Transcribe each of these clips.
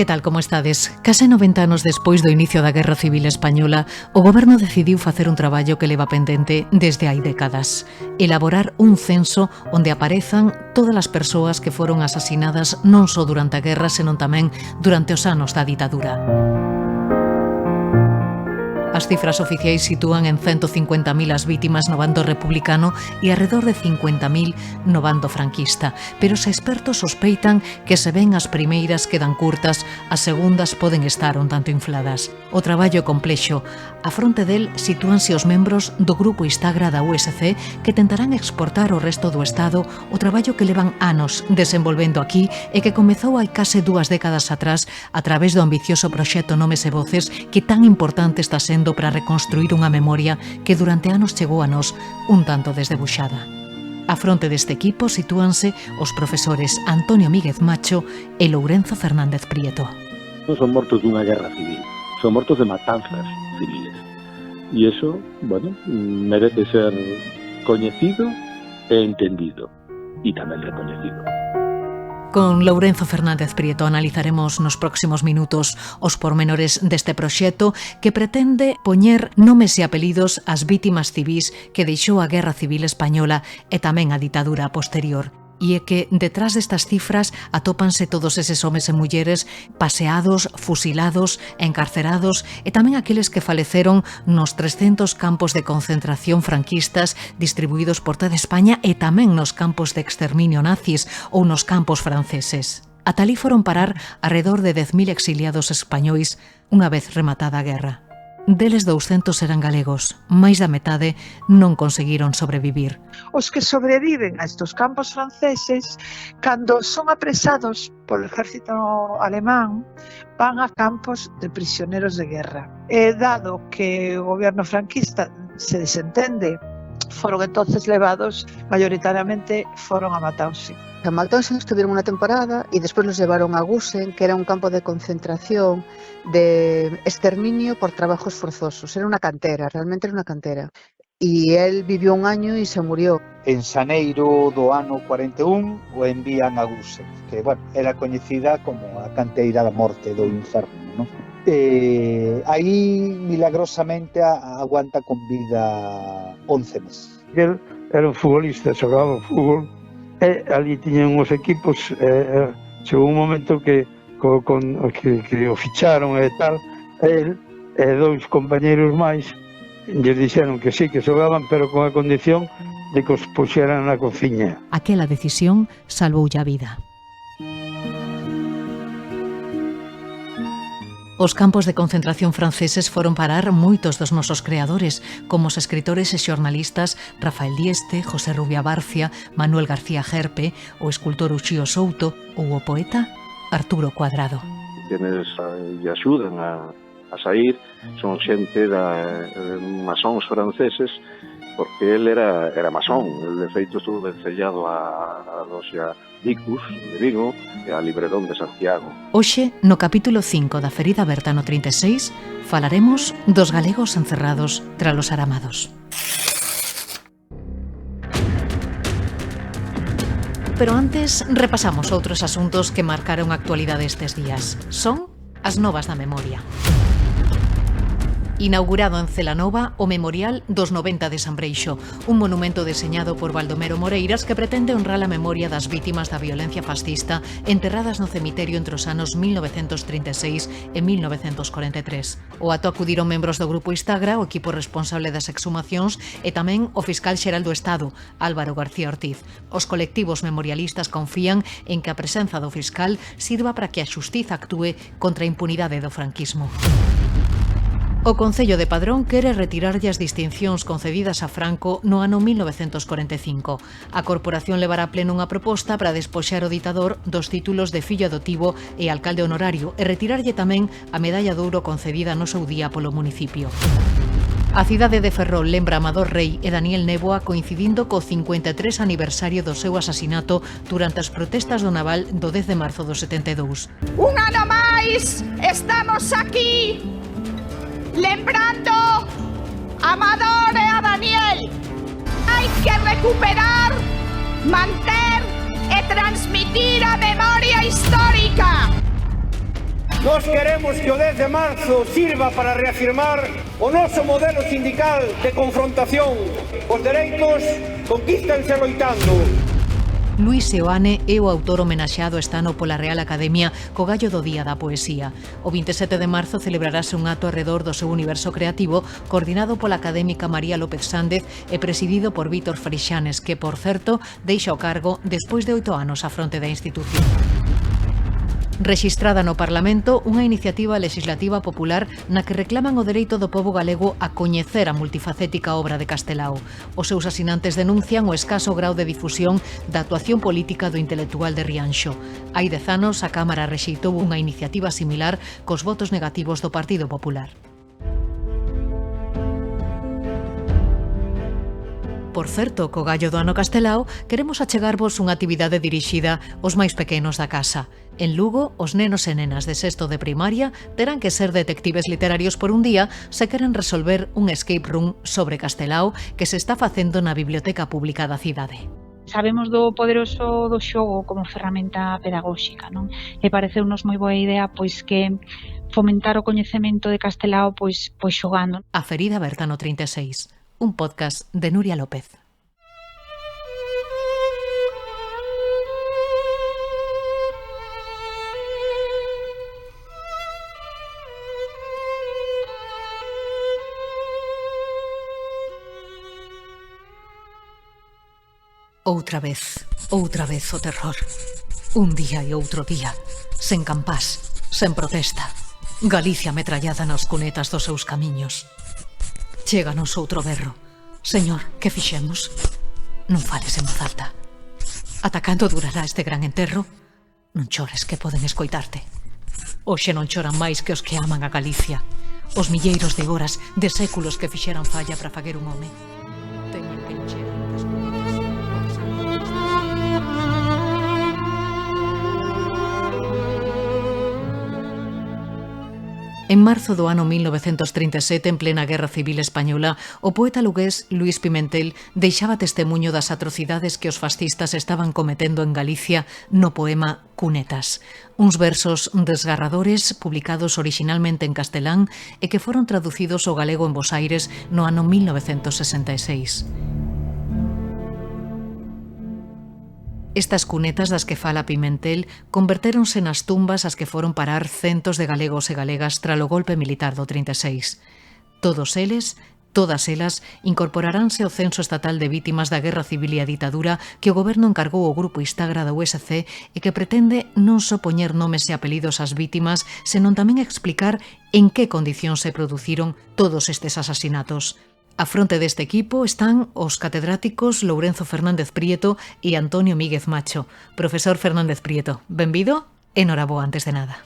Que tal, como estades? Case 90 anos despois do inicio da Guerra Civil Española, o goberno decidiu facer un traballo que leva pendente desde hai décadas. Elaborar un censo onde aparezan todas as persoas que foron asasinadas non só durante a guerra, senón tamén durante os anos da ditadura. As cifras oficiais sitúan en 150.000 as vítimas no bando republicano e alrededor de 50.000 no bando franquista, pero os expertos sospeitan que se ven as primeiras quedan curtas, as segundas poden estar un tanto infladas. O traballo é complexo. A fronte del sitúanse os membros do grupo Istagra da USC que tentarán exportar ao resto do Estado o traballo que levan anos desenvolvendo aquí e que comezou hai case 2 décadas atrás a través do ambicioso proxecto Nomes e Voces que tan importante está sendo para reconstruir unha memoria que durante anos chegou a nós un tanto desdebuxada. A fronte deste equipo sitúanse os profesores Antonio Míguez Macho e Lourenzo Fernández Prieto. Non son mortos dunha guerra civil, son mortos de matanzas civiles. E iso, merece ser coñecido e entendido, e tamén recoñecido. Con Lourenzo Fernández Prieto analizaremos nos próximos minutos os pormenores deste proxecto que pretende poñer nomes e apelidos ás vítimas civís que deixou a Guerra Civil Española e tamén a ditadura posterior. E é que detrás destas cifras atópanse todos eses homes e mulleres paseados, fusilados, encarcerados e tamén aqueles que faleceron nos 300 campos de concentración franquistas distribuídos por toda España e tamén nos campos de exterminio nazis ou nos campos franceses. Ata alí foron parar alrededor de 10.000 exiliados españois unha vez rematada a guerra. Deles 200 eran galegos, máis da metade non conseguiron sobrevivir. Os que sobreviven a estos campos franceses, cando son apresados polo exército alemán, van a campos de prisioneros de guerra. E dado que o goberno franquista se desentende, foron entonces levados, mayoritariamente foron a Mauthausen. A Mauthausen estuvieron unha temporada e despois los llevaron a Gusen, que era un campo de concentración de exterminio por trabajos forzosos. Era unha cantera, realmente era unha cantera. E él viviu un año e se murió. En xaneiro do ano 41 o envían a Gusen, que era coñecida como a canteira da morte do inferno, non? Aí milagrosamente aguanta con vida 11 meses. El era un futbolista, xogaba fútbol e ali tiñan os equipos, chegou un momento que o ficharon e tal, el e 2 compañeros máis lles dixeron que sí, que xogaban, pero con a condición de que os puxeran na cociña. Aquela decisión salvoulle a vida. Os campos de concentración franceses foron parar moitos dos nosos creadores, como os escritores e xornalistas Rafael Dieste, José Rubia Barcia, Manuel García Gerpe, o escultor Uxío Souto ou o poeta Arturo Cuadrado. Quienes lle axudan a sair son xente masóns franceses, porque él era masón. El de feito estuvo vencellado a loxa Vicus de Vigo e a Libredón de Santiago. Hoxe, no capítulo 5 da Ferida Aberta no 36, falaremos dos galegos encerrados tras los aramados. Pero antes, repasamos outros asuntos que marcaron a actualidade estes días. Son as novas da memoria. Inaugurado en Celanova o Memorial dos 90 de San Breixo, un monumento deseñado por Baldomero Moreiras que pretende honrar a memoria das vítimas da violencia fascista enterradas no cemiterio entre os anos 1936 e 1943. O ato acudiron membros do grupo Istagra, o equipo responsable das exhumacións e tamén o fiscal xeral do Estado, Álvaro García Ortiz. Os colectivos memorialistas confían en que a presenza do fiscal sirva para que a xustiza actúe contra a impunidade do franquismo. O Concello de Padrón quere retirarlle as distincións concedidas a Franco no ano 1945. A corporación levará a pleno unha proposta para despoxar o ditador dos títulos de fillo adotivo e alcalde honorario e retirarlle tamén a medalla de ouro concedida no seu día polo municipio. A cidade de Ferrol lembra a Amador Rei e Daniel Néboa coincidindo co 53 aniversario do seu asasinato durante as protestas do Naval do 10 de marzo do 72. Un ano máis estamos aquí lembrando a Amador e a Daniel. Hai que recuperar, manter e transmitir a memoria histórica. Nós queremos que o 10 de marzo sirva para reafirmar o noso modelo sindical de confrontación. Os dereitos conquístanse loitando. Luis Seoane é o autor homenaxeado este ano pola Real Academia co gallo do Día da Poesía. O 27 de marzo celebrarase un acto arredor do seu universo creativo coordinado pola académica María López Sández e presidido por Vítor Freixanes, que, por certo, deixa o cargo despois de 8 anos á fronte da institución. Rexistrada no Parlamento unha iniciativa legislativa popular na que reclaman o dereito do pobo galego a coñecer a multifacética obra de Castelao. Os seus asinantes denuncian o escaso grau de difusión da actuación política do intelectual de Rianxo. Hai 10 anos a Cámara rexeitou unha iniciativa similar cos votos negativos do Partido Popular. Por certo, co gallo do ano Castelao, queremos achegarvos unha actividade dirixida aos máis pequenos da casa. En Lugo, os nenos e nenas de sexto de primaria terán que ser detectives literarios por un día se queren resolver un escape room sobre Castelao que se está facendo na Biblioteca Pública da cidade. Sabemos do poderoso do xogo como ferramenta pedagóxica, non? E pareceunos moi boa idea pois que fomentar o coñecemento de Castelao pois xogando. A ferida aberta no 36. Un podcast de Nuria López. Outra vez o terror. Un día e outro día, sen campás, sen protesta. Galicia metrallada nas cunetas dos seus camiños. Chéganos outro berro. Señor, que fixemos? Non fales en voz alta. Ata cando durará este gran enterro? Non chores que poden escoitarte. Hoxe non choran máis que os que aman a Galicia. Os milleiros de horas, de séculos que fixeran falla para faguer un home. Teñen que encher as cunetas. En marzo do ano 1937, en plena Guerra Civil Española, o poeta lugués Luis Pimentel deixaba testemuño das atrocidades que os fascistas estaban cometendo en Galicia no poema Cunetas. Uns versos desgarradores publicados orixinalmente en castelán e que foron traducidos ao galego en Bos Aires no ano 1966. Estas cunetas das que fala Pimentel convertéronse nas tumbas ás que foron parar centos de galegos e galegas tralo golpe militar do 36. Todos eles, todas elas, incorporaránse ao censo estatal de vítimas da Guerra Civil e a ditadura que o goberno encargou ao grupo Instagra da USC e que pretende non só poñer nomes e apelidos ás vítimas, senón tamén explicar en que condicións se produciron todos estes asasinatos. A fronte deste equipo están os catedráticos Lourenzo Fernández Prieto e Antonio Míguez Macho. Profesor Fernández Prieto, benvido e noraboa antes de nada.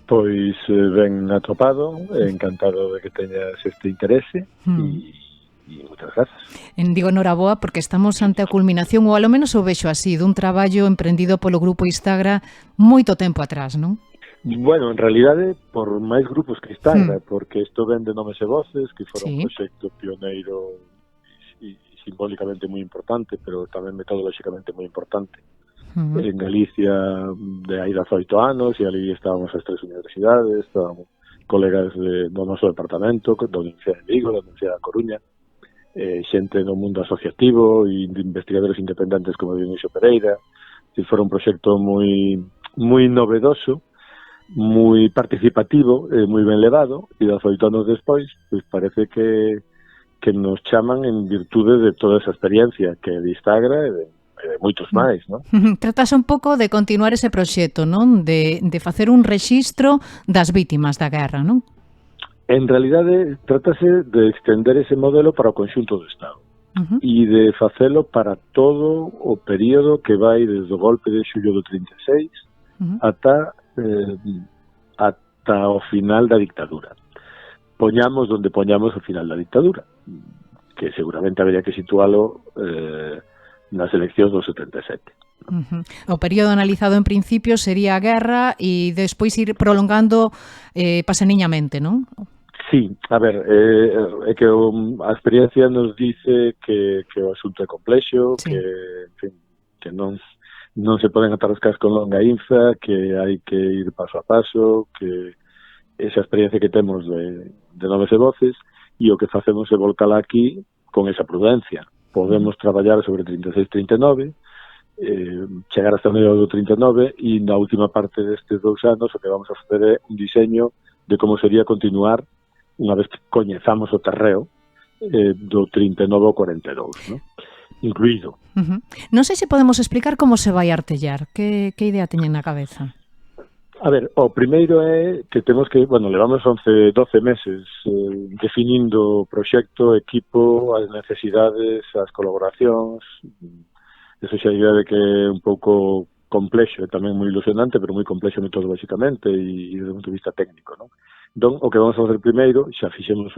Pois ben atopado, encantado de que teñas este interese e moitas grazas. Digo noraboa porque estamos ante a culminación, ou alo menos o vexo así, dun traballo emprendido polo grupo Instagra moito tempo atrás, non? Bueno, en realidade, por máis grupos que Instagra, porque isto ven de Nomes e Voces, que fora un proxecto pioneiro e simbólicamente moi importante, pero tamén metodolóxicamente moi importante. En Galicia de aí 18 anos, e ali estábamos as 3 universidades, estábamos colegas do noso departamento, da Universidade de Vigo, da Universidade da Coruña, xente do mundo asociativo e de investigadores independentes como Dionisio Pereira. E fora un proxecto moi novedoso, moi participativo, moi ben levado, e 18 anos despois, pois parece que nos chaman en virtude de toda esa experiencia que é de Instagra e de moitos máis, non? Tratase un pouco de continuar ese proxecto, non? De facer un rexistro das vítimas da guerra, non? En realidade, trátase de extender ese modelo para o conxunto do Estado e de facelo para todo o período que vai desde o golpe de xullo do 36 ata o final da dictadura. Poñamos donde poñamos o final da dictadura, que seguramente habería que situalo nas eleccións do 77. O período analizado en principio sería a guerra e despois ir prolongando paseniñamente, non? Sí, a ver, é que a experiencia nos dice que o asunto é complexo, que, en fin, que non non se poden atar os cascos con longaínza, que hai que ir paso a paso, que esa experiencia que temos de Noves e Voces, e o que facemos é volcala aquí con esa prudencia. Podemos traballar sobre 36-39, chegar hasta o medio do 39, e na última parte destes 2 anos o que vamos a facer é un diseño de como sería continuar unha vez que coñezamos o terreo do 39 ao 42, ¿no? Incluído. Non sei se podemos explicar como se vai artellar, que idea teñen na cabeza. A ver, o primeiro é que temos que, bueno, levamos 12 meses definindo o proxecto, equipo, as necesidades, as colaboracións. Eso xa a idea de que é un pouco complexo, e tamén moi ilusionante, pero moi complexo metodolóxicamente e desde o punto de vista técnico, non? Entón, o que vamos a facer primeiro, xa fixemos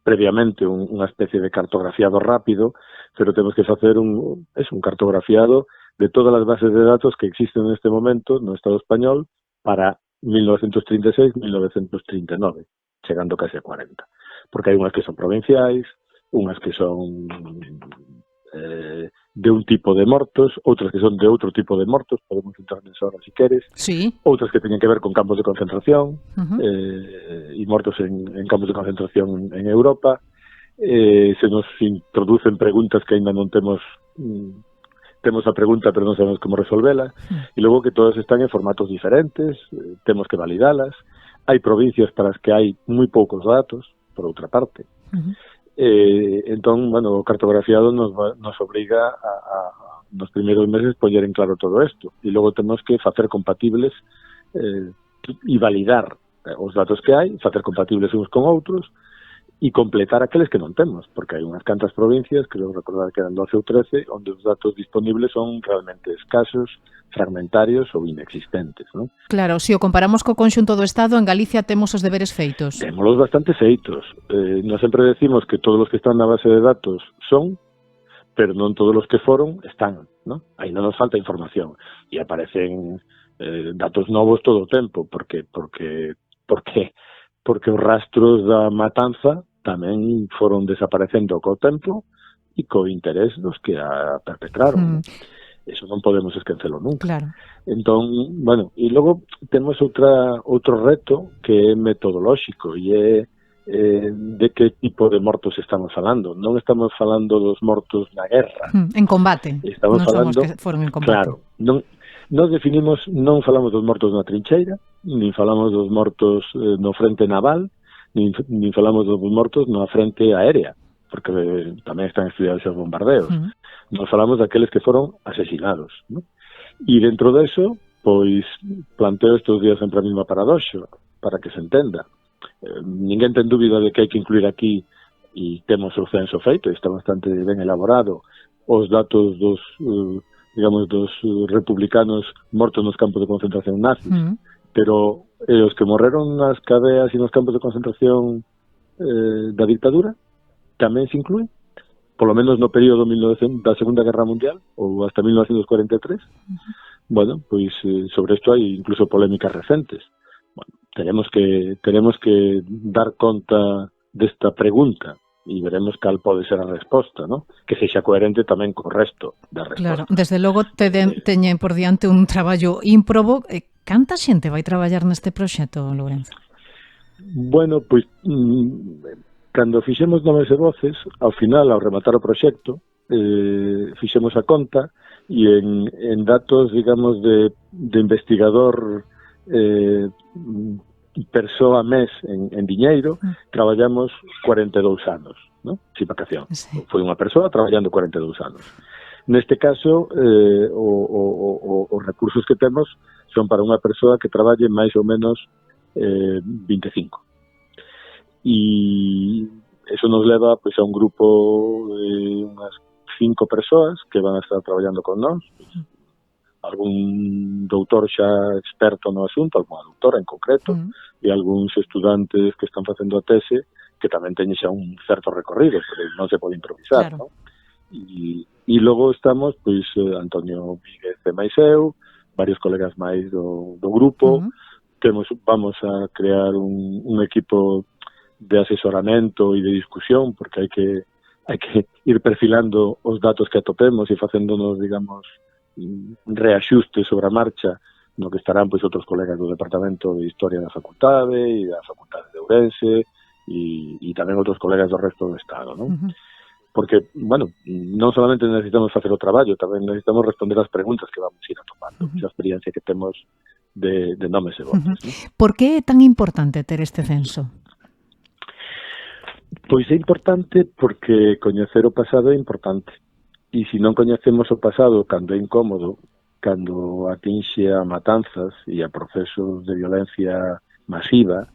previamente unha especie de cartografiado rápido, pero temos que facer un cartografiado de todas as bases de datos que existen neste momento no Estado español para 1936-1939, chegando case a 40. Porque hai unhas que son provinciais, unhas que son de un tipo de mortos, outras que son de outro tipo de mortos, podemos entrar nesa hora se queres, sí. Outras que teñen que ver con campos de concentración, e mortos en campos de concentración en Europa. Se nos introducen preguntas que ainda non temos a pregunta pero non sabemos como resolvela, e logo que todas están en formatos diferentes, temos que validalas. Hai provincias para as que hai moi poucos datos, por outra parte. Entón, bueno, o cartografiado nos obriga a nos primeiros meses poñer en claro todo isto, e logo temos que facer compatibles e validar os datos que hai, facer compatibles uns con outros e completar aqueles que non temos, porque hai unhas cantas provincias, creo recordar que eran 12 ou 13, onde os datos disponibles son realmente escasos, fragmentarios ou inexistentes, non? Claro, se o comparamos co conxunto do Estado, en Galicia temos os deberes feitos. Témolos bastante feitos. Nós sempre decimos que todos os que están na base de datos son, pero non todos os que foron están, non? Ainda nos falta información e aparecen datos novos todo o tempo, porque os rastros da matanza tamén foron desaparecendo co tempo e co interés dos que a perpetraron. Eso non podemos esquecelo nunca. Claro. Entón, bueno, e logo temos outro reto que é metodolóxico e é de que tipo de mortos estamos falando. Non estamos falando dos mortos na guerra. En combate. Estamos falando, que foron en combate. Claro, non falamos dos mortos na trincheira, nin falamos dos mortos no frente naval, nin falamos dos mortos na frente aérea, porque tamén están estudiados os bombardeos. Nos falamos daqueles que foron asesinados, ¿no? E dentro deso, pois, planteo estes días sempre a mesma paradoxa, para que se entenda. Ninguén ten dúbida de que hai que incluir aquí, e temos o censo feito, está bastante ben elaborado, os datos dos republicanos mortos nos campos de concentración nazis, pero os que morreron nas cadeas e nos campos de concentración da dictadura tamén se inclúen, polo menos no período da Segunda Guerra Mundial ou hasta 1943. Bueno, pois sobre isto hai incluso polémicas recentes. Bueno, tenemos que dar conta desta pregunta e veremos cal pode ser a resposta, ¿no? Que sexa coherente tamén co resto da resposta. Claro, desde logo teñen por diante un traballo ímprobo. Canta xente vai traballar neste proxecto, Lourenzo? Bueno, pois cando fixemos Nomes e Voces, ao final, ao rematar o proxecto, fixemos a conta e en datos, digamos, de investigador persoa mes en diñeiro, traballamos 42 anos, ¿no? Sin vacación. Sí. Foi unha persoa traballando 42 anos. Neste caso, os recursos que temos son para unha persoa que traballe máis ou menos 25. E eso nos leva pois, a un grupo de unhas 5 persoas que van a estar traballando con nós, algún doutor xa experto no asunto, algunha doutora en concreto, e algúns estudantes que están facendo a tese que tamén teñen xa un certo recorrido, porque non se pode improvisar, claro. ¿No? E logo estamos, pois, Antonio Víguez e máis eu, varios colegas máis do grupo, vamos a crear un equipo de asesoramento e de discusión, porque hai que ir perfilando os datos que atopemos e facéndonos, digamos, reaxuste sobre a marcha no que estarán pois outros colegas do Departamento de Historia da Facultade e da Facultade de Ourense e tamén outros colegas do resto do Estado, non? Porque, bueno, non solamente necesitamos facer o traballo, tamén necesitamos responder as preguntas que vamos ir atopando, esa experiencia que temos de nomes e voces. ¿No? Por que é tan importante ter este censo? Pois é importante porque coñecer o pasado é importante. E se non coñecemos o pasado cando é incómodo, cando atinxe a matanzas e a procesos de violencia masiva,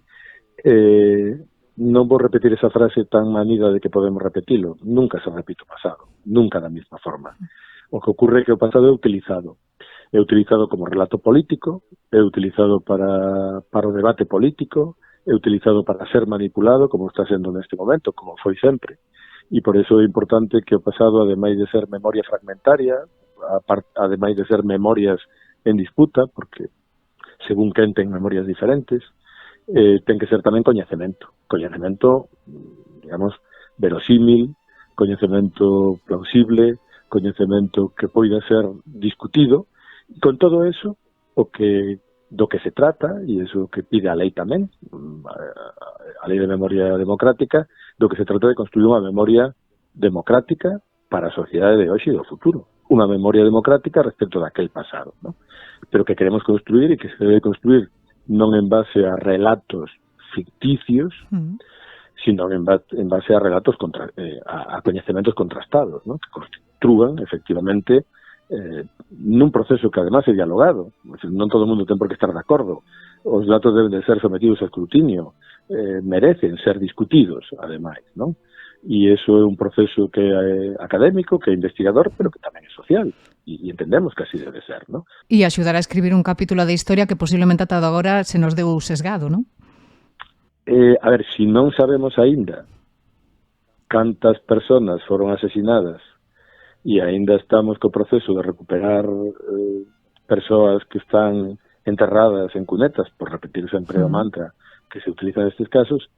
non vou repetir esa frase tan manida de que podemos repetilo. Nunca se repite o pasado, nunca da mesma forma. O que ocurre é que o pasado é utilizado. É utilizado como relato político, é utilizado para o debate político, é utilizado para ser manipulado, como está sendo neste momento, como foi sempre. E por iso é importante que o pasado, ademais de ser memoria fragmentaria, ademais de ser memorias en disputa, porque según quen ten memorias diferentes, ten que ser tamén coñecemento, digamos, verosímil, coñecemento plausible, coñecemento que poida ser discutido, e con todo eso, do que se trata, e iso que pide a lei tamén, a lei de memoria democrática, do que se trata de construir unha memoria democrática para a sociedade de hoxe e do futuro, unha memoria democrática respecto daquel pasado, ¿no? Pero que queremos construir e que se debe construir non en base a relatos ficticios, sino en base a relatos a coñecementos contrastados, ¿no? Que construan, efectivamente, nun proceso que además é dialogado. Non todo o mundo ten por que estar de acordo. Os datos deben de ser sometidos a escrutinio, merecen ser discutidos, ademais, ¿no? E iso é un proceso que é académico, que é investigador, pero que tamén é social. E entendemos que así debe ser, ¿no? E axudar a escribir un capítulo de historia que posiblemente ata agora se nos deu sesgado, ¿no? A ver, se non sabemos aínda cantas persoas foron asesinadas e aínda estamos co proceso de recuperar persoas que están enterradas en cunetas, por repetir sempre o mantra que se utiliza nestes casos,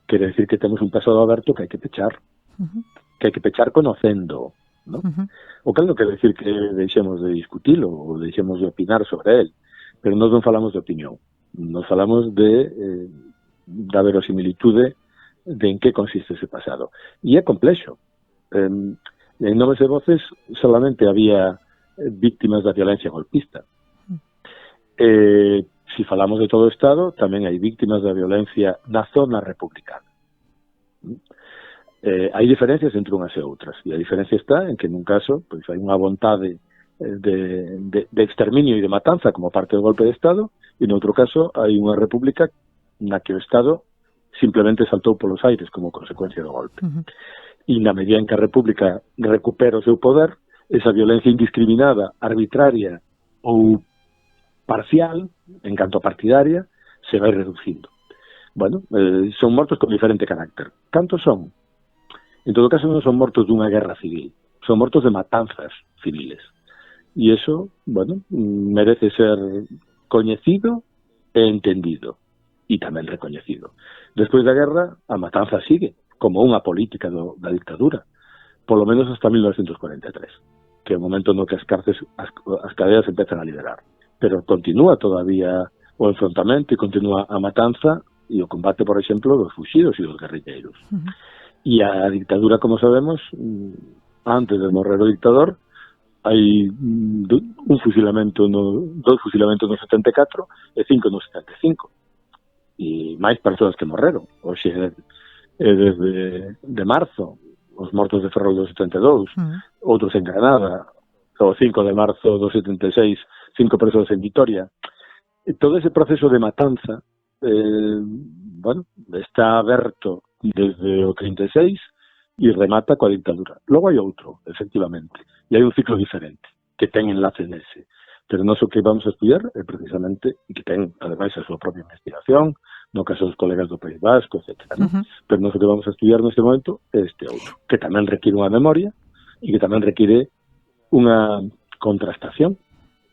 quere decir que temos un pasado aberto que hai que pechar, que hai que pechar conocendo, ¿no? O cal non quere decir que deixemos de discutilo ou deixemos de opinar sobre él, pero nós non falamos de opinión, nos falamos da verosimilitude de en que consiste ese pasado. E é complexo. En Nomes e Voces solamente había víctimas da violencia golpista. Se falamos de todo o Estado, tamén hai víctimas da violencia na zona republicana. Hai diferencias entre unhas e outras, e a diferencia está en que nun caso pois hai unha vontade de exterminio e de matanza como parte do golpe de Estado, e noutro caso hai unha república na que o Estado simplemente saltou polos aires como consecuencia do golpe. E na medida en que a república recupera o seu poder, esa violencia indiscriminada, arbitraria ou parcial, en canto a partidaria, se vai reducindo. Bueno, son mortos con diferente carácter. Cantos son? En todo caso non son mortos dunha guerra civil, son mortos de matanzas civiles. E iso, bueno, merece ser coñecido e entendido, e tamén recoñecido. Despois da guerra, a matanza sigue, como unha política da dictadura, polo menos hasta 1943, que é o momento no que as cadeas empezan a liderar. Pero continúa todavía o enfrontamento e continúa a matanza e o combate, por exemplo, dos fuxidos e dos guerrilleiros. E a dictadura, como sabemos, antes de morrer o dictador, hai dos fusilamentos no 74 e 5 no 75. E máis persoas que morreron. Hoxe é desde de marzo, os mortos de Ferrol do 72, outros en Granada, o 5 de marzo do 76, 5 persoas en Vitoria. E todo ese proceso de matanza bueno, está aberto desde o 36 e remata coa dictadura. Logo hai outro, efectivamente, e hai un ciclo diferente que ten enlace nese. Pero non o que vamos a estudiar é precisamente, e que ten, ademais, a súa propia investigación, no caso dos colegas do País Vasco, etc. ¿no? Pero non o que vamos a estudiar neste momento é este outro, que tamén require unha memoria e que tamén require unha contrastación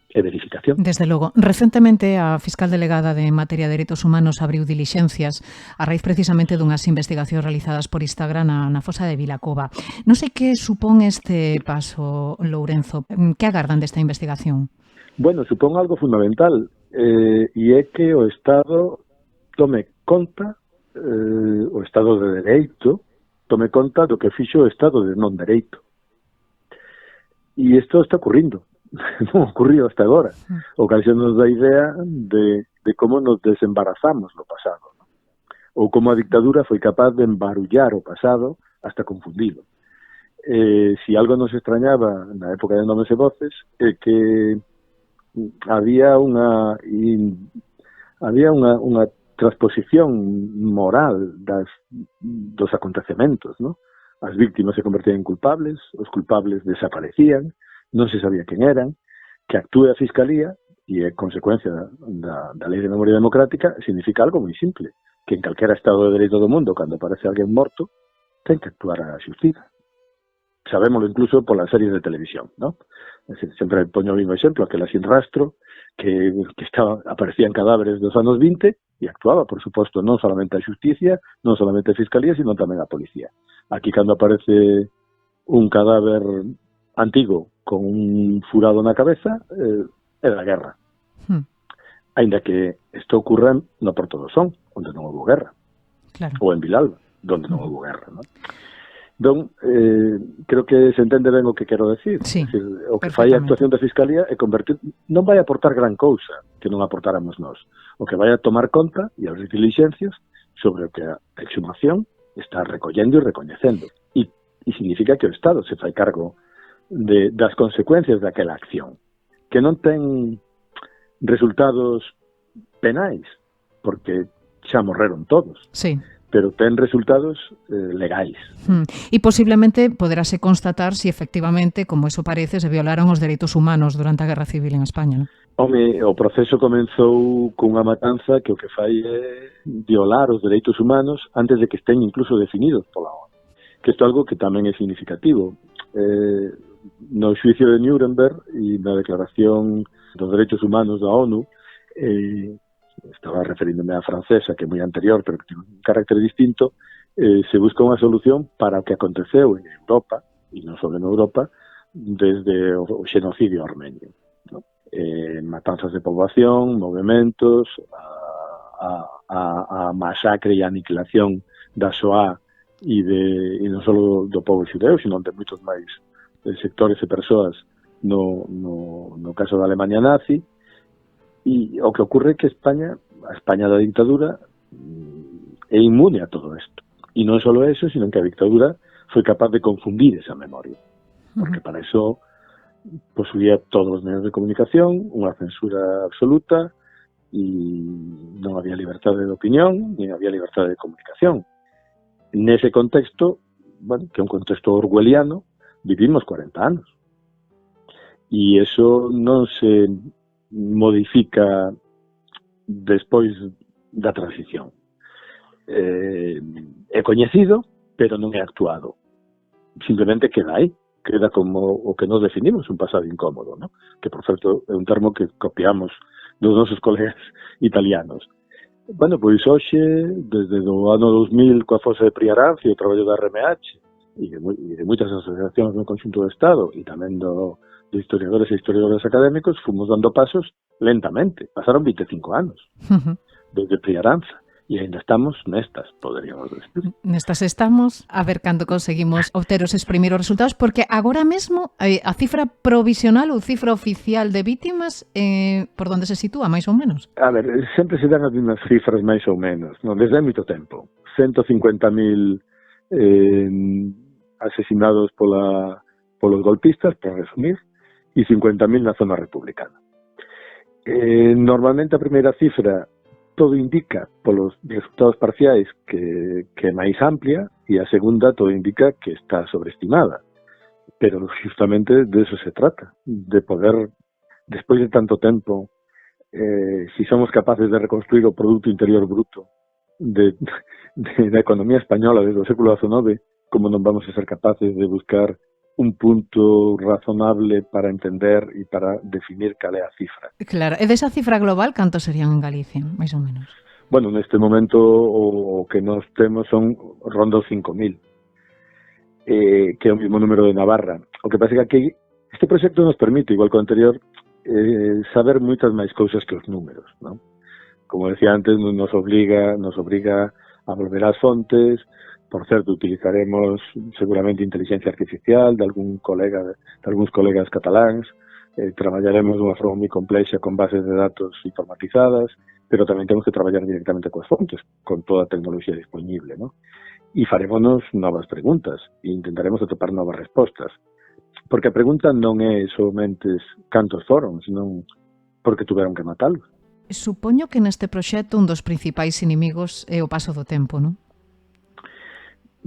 e verificación. Desde logo. Recentemente, a fiscal delegada de materia de dereitos humanos abriu dilixencias a raíz precisamente dunhas investigacións realizadas por Instagram na fosa de Vilacova. Non sei que supón este paso, Lourenzo. Que agardan desta investigación? Bueno, supón algo fundamental, e é que o Estado tome conta, o Estado de Dereito, tome conta do que fixo o Estado de non dereito. E isto está ocurrindo. Non ocurrió hasta agora. O cal xa nos dá idea de como nos desembarazamos no pasado, ¿no? Ou como a dictadura foi capaz de embarullar o pasado hasta confundilo. Si algo nos extrañaba na época de Nomes e Voces é que había unha transposición moral dos acontecementos, ¿no? As víctimas se convertían en culpables, os culpables desaparecían, non se sabía quen eran, que actúe a Fiscalía, e é consecuencia da Lei de Memoria Democrática, significa algo moi simple, que en calquera Estado de Dereito do mundo, cando aparece alguén morto, ten que actuar a xustiza. Sabémoslo incluso polas series de televisión, ¿no? Sempre poño o mismo exemplo, aquela Sin Rastro, que aparecían cadáveres dos anos 20 e actuaba, por suposto, non solamente a xusticia, non solamente a Fiscalía, sino tamén a policía. Aquí, cando aparece un cadáver antigo con un furado na cabeza, é da guerra. Ainda que isto ocurra no Porto do Son, onde non houve guerra. Claro. Ou en Vilalba, onde non houve guerra, ¿no? Entón, creo que se entende ben o que quero decir. Sí, decir, o que fai a actuación da Fiscalía é convertir, non vai aportar gran cousa que non aportáramos nós. O que vai a tomar conta e as diligencias sobre o que a exhumación está recollendo e recoñecendo. E significa que o Estado se fai cargo das consecuencias daquela acción, que non ten resultados penais, porque xa morreron todos. Sí. Pero ten resultados legais. E posiblemente poderase constatar si efectivamente, como eso parece, se violaron os dereitos humanos durante a Guerra Civil en España, non? Home, o proceso comenzou cunha matanza que o que fai é violar os dereitos humanos antes de que estén incluso definidos pola ONU. Que isto é algo que tamén é significativo. No xuicio de Nuremberg e na Declaración dos Dereitos Humanos da ONU, estaba referíndome á francesa, que é moi anterior, pero que ten un carácter distinto, se busca unha solución para o que aconteceu en Europa, e non só en Europa, desde o xenocidio armenio, ¿no? Matanzas de poboación, movimentos, a masacre e a aniquilación da Shoah e non só do povo xudeu, sino de moitos máis sectores e persoas no caso da Alemania nazi. E o que ocurre é que a España da dictadura é inmune a todo isto. E non só eso, sino que a dictadura foi capaz de confundir esa memoria. Porque para eso posuía todos os medios de comunicación, unha censura absoluta, e non había libertade de opinión, nin había libertade de comunicación. Nese contexto, bueno, que é un contexto orwelliano, vivimos 40 anos. E eso non se modifica despois da transición. É coñecido, pero non é actuado. Simplemente queda aí, queda como o que nos definimos, un pasado incómodo, ¿no? Que, por certo, é un termo que copiamos dos nosos colegas italianos. Bueno, pois hoxe, desde o ano 2000, coa fosa de Priarancio, o traballo da RMH, e de moitas asociacións no conxunto do Estado, e tamén de historiadores e historiadores académicos, fomos dando pasos lentamente. Pasaron 25 anos desde Priaranza, e ainda estamos nestas, poderíamos decir. Nestas estamos, a ver cando conseguimos obter os primeiros resultados, porque agora mesmo a cifra provisional ou cifra oficial de vítimas, por onde se sitúa, máis ou menos? A ver, sempre se dan as mesmas cifras máis ou menos, non? Desde hai moito tempo. 150.000 asesinados polos golpistas, por resumir, e 50.000 na zona republicana. Normalmente a primeira cifra todo indica polos resultados parciais que é máis amplia, e a segunda todo indica que está sobreestimada. Pero justamente de eso se trata, de poder, despois de tanto tempo, si somos capaces de reconstruir o Producto Interior Bruto da economía española desde o século XIX, como non vamos a ser capaces de buscar un punto razonable para entender e para definir cal é a cifra. Claro, e desa cifra global, cantos serían en Galicia, máis ou menos? Bueno, neste momento o que nos temos son ronda os 5.000, que é o mesmo número de Navarra. O que pasa é que aquí este proxecto nos permite, igual que o anterior, saber moitas máis cousas que os números, non? Como decía antes, nos obriga a volver ás fontes. Por certo, utilizaremos seguramente inteligencia artificial de algúns colegas cataláns, traballaremos dunha forma moi complexa con bases de datos informatizadas, pero tamén temos que traballar directamente coas fontes, con toda a tecnoloxía disponible, ¿no? E farémonos novas preguntas e intentaremos atopar novas respostas. Porque a pregunta non é somente cantos foron, senón porque tuveron que matalos. Supoño que neste proxecto un dos principais inimigos é o paso do tempo, non?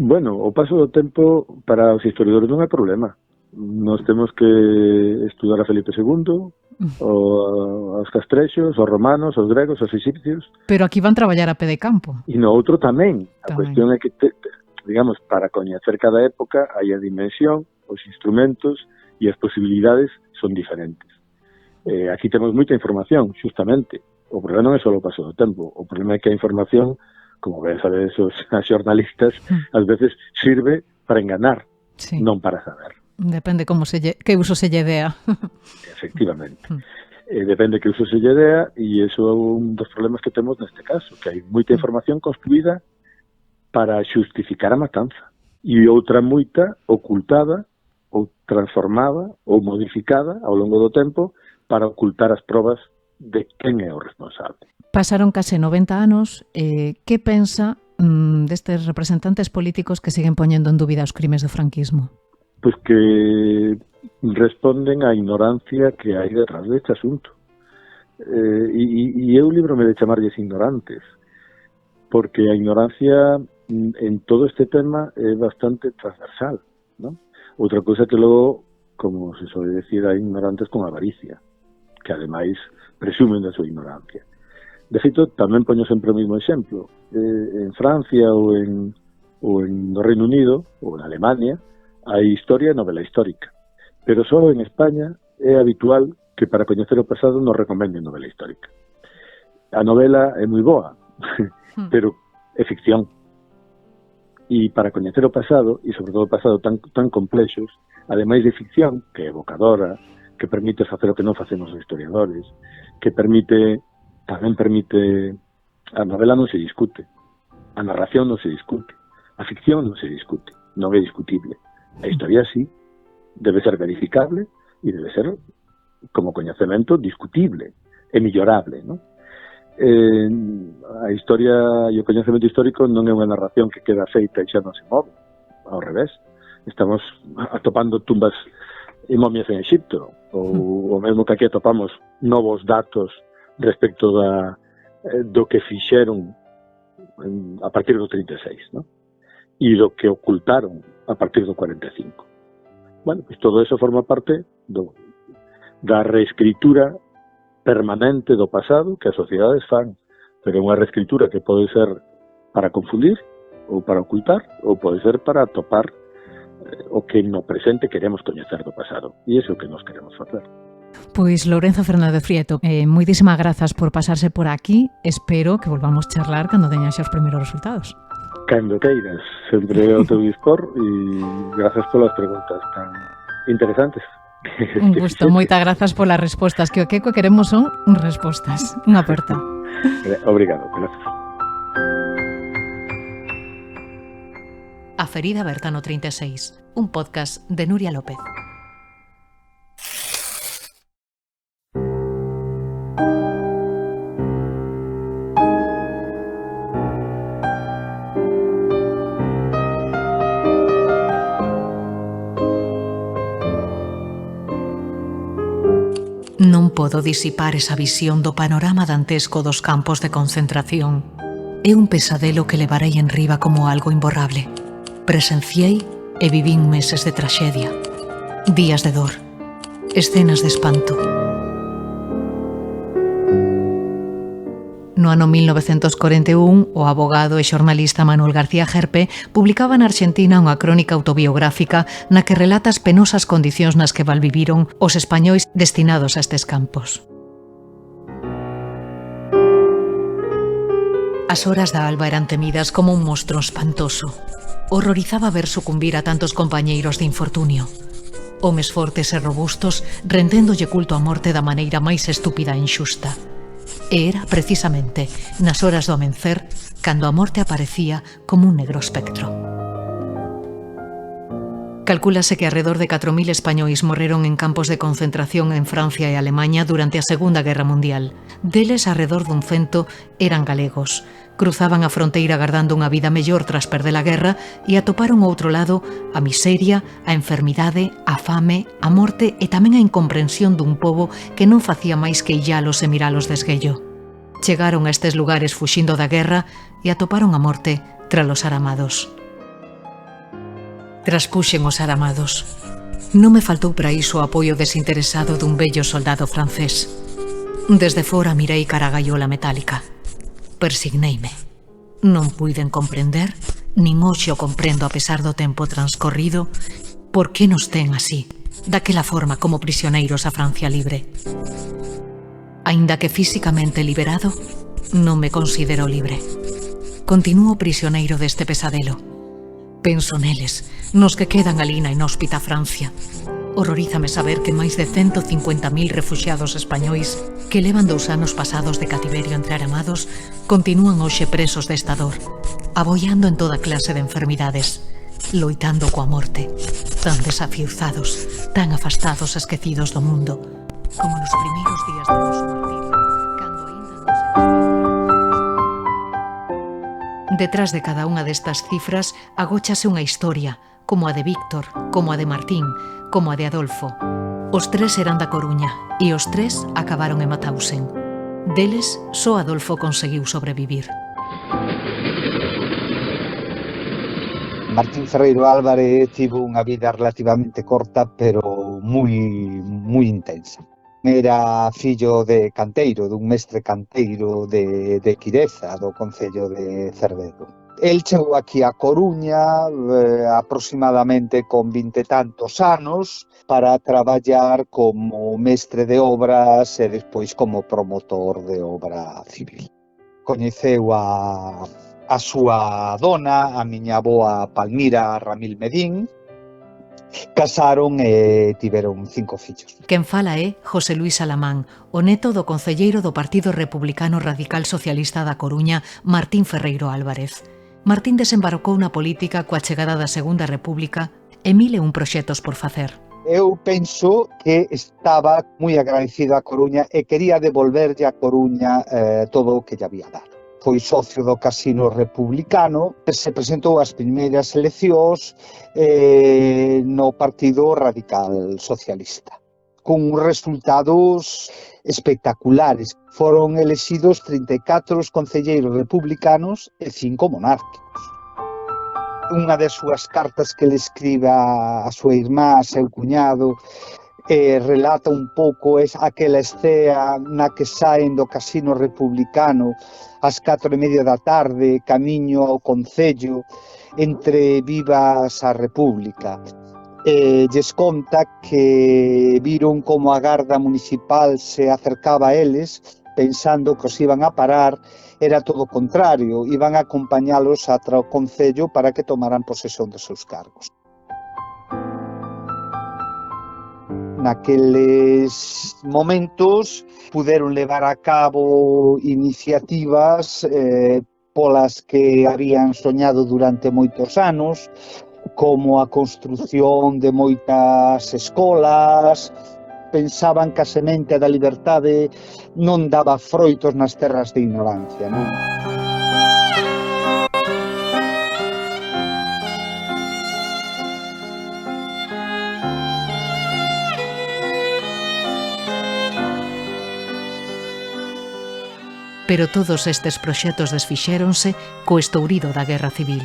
Bueno, o paso do tempo para os historiadores non é problema. Nos temos que estudar a Felipe II, os castrexos, os romanos, os gregos, os egipcios. Pero aquí van traballar a pé de campo. E no outro tamén. A cuestión é que, digamos, para coñecer cada época hai a dimensión, os instrumentos e as posibilidades son diferentes. Aquí temos moita información, justamente. O problema non é só o paso do tempo. O problema é que a información, como ben sabedes os xornalistas, ás veces sirve para enganar, non para saber. Depende que uso se lle dea. Efectivamente. Depende que uso se lle dea, e iso é un dos problemas que temos neste caso, que hai moita información construída para xustificar a matanza, e outra moita ocultada, ou transformada, ou modificada ao longo do tempo para ocultar as probas de quen é o responsable. Pasaron case 90 anos. Que pensa destes representantes políticos que siguen poñendo en dúbida os crimes do franquismo? Pois que responden á ignorancia que hai detrás deste asunto. E eu librome de chamarlles ignorantes, porque a ignorancia en todo este tema é bastante transversal, ¿no? Outra cousa que logo, como se soe decir, hai ignorantes con avaricia, que ademais presumen da súa ignorancia. De feito, tamén poño sempre o mesmo exemplo. En Francia ou no Reino Unido ou en Alemania hai historia e novela histórica. Pero só en España é habitual que para coñecer o pasado nos recomenden novela histórica. A novela é moi boa, pero é ficción. E para coñecer o pasado, e sobre todo o pasado tan complexos, ademais de ficción, que é evocadora, que permite facer o que non facemos os historiadores, que tamén permite, a novela non se discute, a narración non se discute, a ficción non se discute, non é discutible. A historia sí, debe ser verificable e debe ser, como coñecemento, discutible e millorable, non? A historia e o coñecemento histórico non é unha narración que queda feita e xa non se move, ao revés. Estamos atopando tumbas e momias en Egipto, ou o mesmo que aquí atopamos novos datos respecto do que fixeron a partir do 36, ¿no? E do que ocultaron a partir do 45. Bueno, pues todo eso forma parte da reescritura permanente do pasado que as sociedades fan, pero é unha reescritura que pode ser para confundir ou para ocultar, ou pode ser para atopar o que no presente queremos coñecer do pasado, e iso é o que nos queremos facer. Pois Lourenzo Fernández Prieto, moitísimas grazas por pasarse por aquí. Espero que volvamos charlar cando teñas os primeiros resultados. Cando queiras, sempre ao teu dispor, e grazas polas preguntas tan interesantes. Un gusto, moitas grazas polas respostas, que o que queremos son respostas. Unha aperta. Obrigado, grazas. A ferida aberta no 36, un podcast de Nuria López. Non podo disipar esa visión do panorama dantesco dos campos de concentración. É un pesadelo que levarei en riba como algo imborrable. Presenciei e vivín meses de traxedia, días de dor, escenas de espanto. No no ano 1941, o abogado e xornalista Manuel García Gerpe publicaba na Argentina unha crónica autobiográfica na que relata as penosas condicións nas que valviviron os españois destinados a estes campos. As horas da alba eran temidas como un monstro espantoso. Horrorizaba ver sucumbir a tantos compañeiros de infortunio. Homes fortes e robustos rendéndolle culto á morte da maneira máis estúpida e inxusta. E era, precisamente, nas horas do amencer, cando a morte aparecía como un negro espectro. Calcúlase que arredor de 4.000 españois morreron en campos de concentración en Francia e Alemaña durante a Segunda Guerra Mundial. Deles, arredor dun 100 eran galegos. Cruzaban a fronteira agardando unha vida mellor tras perder a guerra e atoparon ao outro lado a miseria, a enfermidade, a fame, a morte e tamén a incomprensión dun pobo que non facía máis que illalos e miralos de esguello. Chegaron a estes lugares fuxindo da guerra e atoparon a morte tras os aramados. Traspuxen os aramados. Non me faltou para iso o apoio desinteresado dun bello soldado francés. Desde fora mirei cara a gaiola metálica. Persigneime. Non puiden comprender, nin hoxe o comprendo a pesar do tempo transcorrido, por que nos ten así, daquela forma como prisioneiros a Francia libre. Aínda que físicamente liberado, non me considero libre. Continúo prisioneiro deste pesadelo. Penso neles, nos que quedan ali na inhóspita Francia. Horrorízame saber que máis de 150.000 refuxiados españois que levan 2 anos pasados de cativerio entre aramados continúan hoxe presos desta dor, aboiando en toda clase de enfermidades, loitando coa morte, tan desafiuzados, tan afastados e esquecidos do mundo, como nos primeiros días do noso martirio, cando aínda non se... Detrás de cada unha destas cifras agóchase unha historia, como a de Víctor, como a de Martín, como a de Adolfo. Os 3 eran da Coruña e os 3 acabaron en Mauthausen. Deles, só Adolfo conseguiu sobrevivir. Martín Ferreiro Álvarez tivo unha vida relativamente corta, pero moi intensa. Era fillo de canteiro, dun mestre canteiro de Quireza, do concello de Cervedo. El chegou aquí a Coruña aproximadamente con 20 e tantos anos para traballar como mestre de obras e despois como promotor de obra civil. Coñeceu a súa dona, a miña avoa Palmira Ramil Medín, casaron e tiveron 5 fillos. Quen fala é José Luis Alamán, o neto do concelleiro do Partido Republicano Radical Socialista da Coruña, Martín Ferreiro Álvarez. Martín desembarcou na política coa chegada da Segunda República e 1001 proxectos por facer. Eu penso que estaba moi agradecido a Coruña e quería devolverlle a Coruña todo o que lle había dado. Foi socio do Casino Republicano, se presentou ás primeiras eleccións no Partido Radical Socialista, con resultados espectaculares. Foron elexidos 34 concelleiros republicanos e 5 monárquicos. Unha das súas cartas que le escribe a súa irmá, a seu cuñado, relata un pouco aquela escena na que saen do Casino Republicano ás 4:30 da tarde, camiño ao concello, entre vivas a República. Lles conta que viron como a Garda Municipal se acercaba a eles, pensando que os iban a parar. Era todo o contrario, iban a acompañalos ata o concello para que tomaran posesión dos seus cargos. Naqueles momentos puderon levar a cabo iniciativas polas que habían soñado durante moitos anos, como a construción de moitas escolas. Pensaban que a semente da liberdade non daba froitos nas terras de ignorancia, non? Pero todos estes proxectos desfixéronse co estourido da Guerra Civil.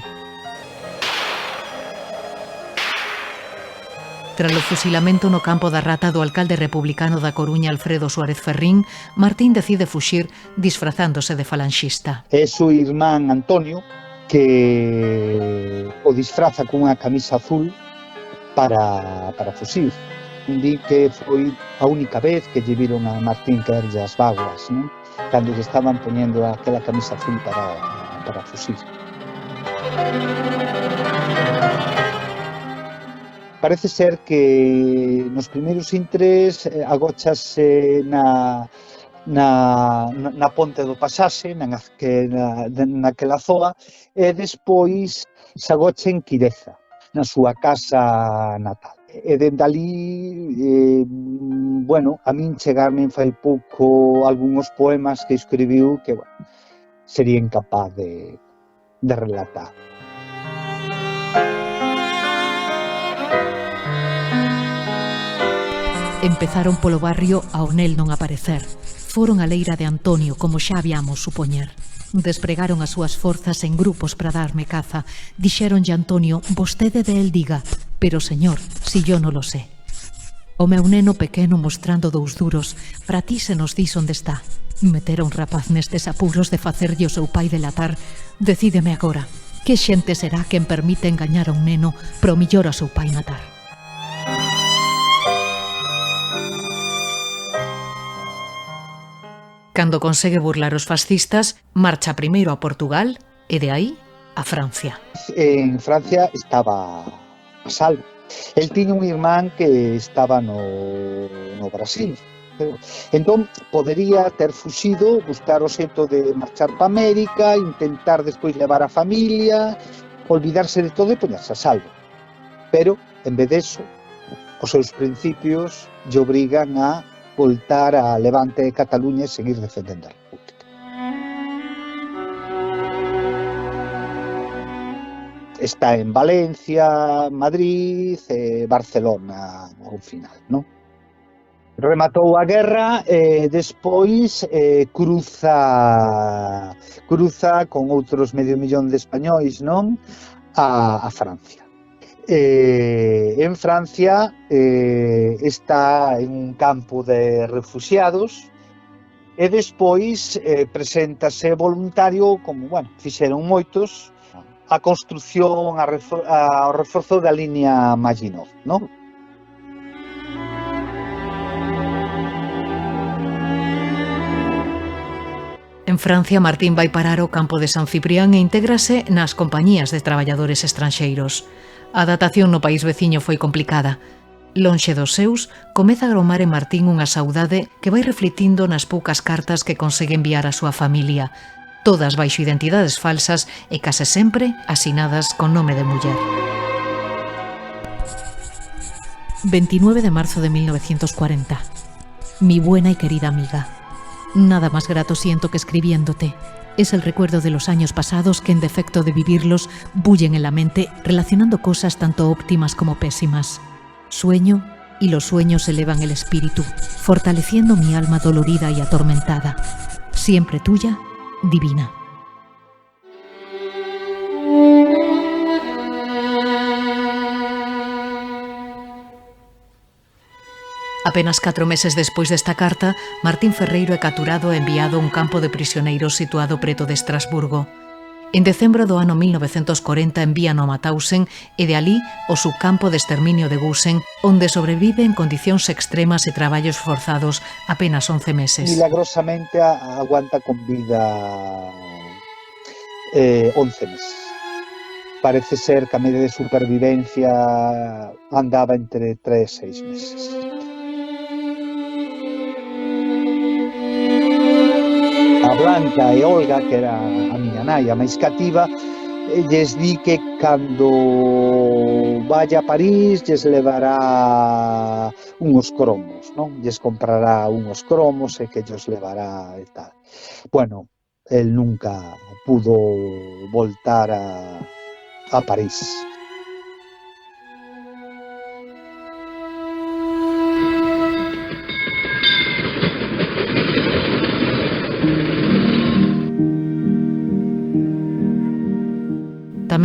Tras o fusilamento no campo da Rata do alcalde republicano da Coruña Alfredo Suárez Ferrín, Martín decide fuxir disfrazándose de falanxista. É o irmán Antonio que o disfraza con unha camisa azul para fuxir. Di que foi a única vez que lle viron a Martín caerlle as vaguas, non? Cando lle estaban poñendo aquela camisa azul para fuxir. Parece ser que nos primeiros intres agóchase na ponte do Pasaxe, naquela zoa, e despois se agocha en Quireza, na súa casa natal. E dende ali, bueno, a min chegarme fai pouco algúns poemas que escribiu que, bueno, sería incapaz de relatar. Empezaron polo barrio ao nel non aparecer. Foron á leira de Antonio, como xa habíamos supoñer. Despregaron as súas forzas en grupos para darme caza. Dixéronlle a Antonio, vostede de el diga, pero señor, si yo non lo sé. O meu neno pequeno mostrando dous duros, para ti se nos dis onde está. Meter a un rapaz nestes apuros de facerlle o seu pai delatar, decídeme agora, que xente será quen permite engañar a un neno pro millor a seu pai matar? Cando consegue burlar os fascistas, marcha primeiro a Portugal e de aí a Francia. En Francia estaba a salvo. El tiña un irmán que estaba no Brasil. Entón, podería ter fuxido, buscar o xeito de marchar para América, intentar despois levar a familia, olvidarse de todo e poñerse a salvo. Pero, en vez deso, os seus principios lle obrigan a voltar a Levante de Cataluña e seguir defendendo a República. Está en Valencia, Madrid e Barcelona ao final, non? Rematou a guerra e despois cruza con outros medio millón de españois, non? A Francia. En Francia está en un campo de refugiados e despois preséntase voluntario, como, bueno, fixeron moitos, a construción, ao reforzo da liña Maginot, non? En Francia, Martín vai parar ao campo de San Ciprián e intégrase nas compañías de traballadores estranxeiros. A adaptación no país veciño foi complicada. Lonxe dos seus, comeza a gromar en Martín unha saudade que vai refletindo nas poucas cartas que consegue enviar á súa familia, todas baixo identidades falsas e case sempre asinadas con nome de muller. 29 de marzo de 1940. Mi buena y querida amiga. Nada más grato siento que escribiéndote. Es el recuerdo de los años pasados que, en defecto de vivirlos, bullen en la mente, relacionando cosas tanto óptimas como pésimas. Sueño, y los sueños elevan el espíritu, fortaleciendo mi alma dolorida y atormentada. Siempre tuya, Divina. Apenas 4 meses despois desta carta, Martín Ferreiro é capturado e enviado a un campo de prisioneiros situado preto de Estrasburgo. En decembro do ano 1940 envían a Mauthausen e de alí ao subcampo de exterminio de Gusen, onde sobrevive en condicións extremas e traballos forzados apenas 11 meses. Milagrosamente aguanta con vida 11 meses. Parece ser que a media de supervivencia andaba entre 3 e 6 meses. A Blanca e Olga, que era a miña nai, a máis cativa, lles di que cando vaya a París lles levará unhos cromos, non? Lles comprará unhos cromos e que lles levará e tal. Bueno, el nunca pudo voltar a París.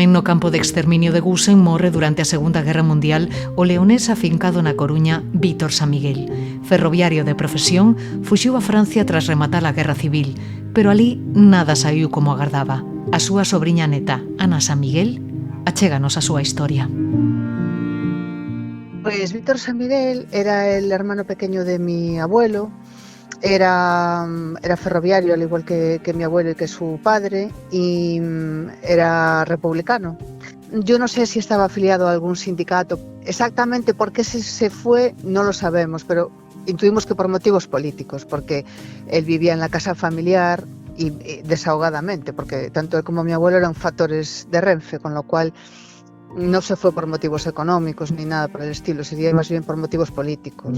tamén no campo de exterminio de Gusen morre durante a Segunda Guerra Mundial o leonés afincado na Coruña Vítor San Miguel. Ferroviario de profesión, fuxiu a Francia tras rematar a Guerra Civil, pero ali nada saiu como agardaba. A súa sobriña neta, Ana San Miguel, achéganos a súa historia. Pues Vítor San Miguel era el hermano pequeño de mi abuelo. Era ferroviario, al igual que mi abuelo y que su padre, y era republicano. Yo no sé si estaba afiliado a algún sindicato. Exactamente por qué se fue no lo sabemos, pero intuimos que por motivos políticos, porque él vivía en la casa familiar y desahogadamente, porque tanto él como mi abuelo eran factores de Renfe, con lo cual no se fue por motivos económicos ni nada por el estilo, sería más bien por motivos políticos.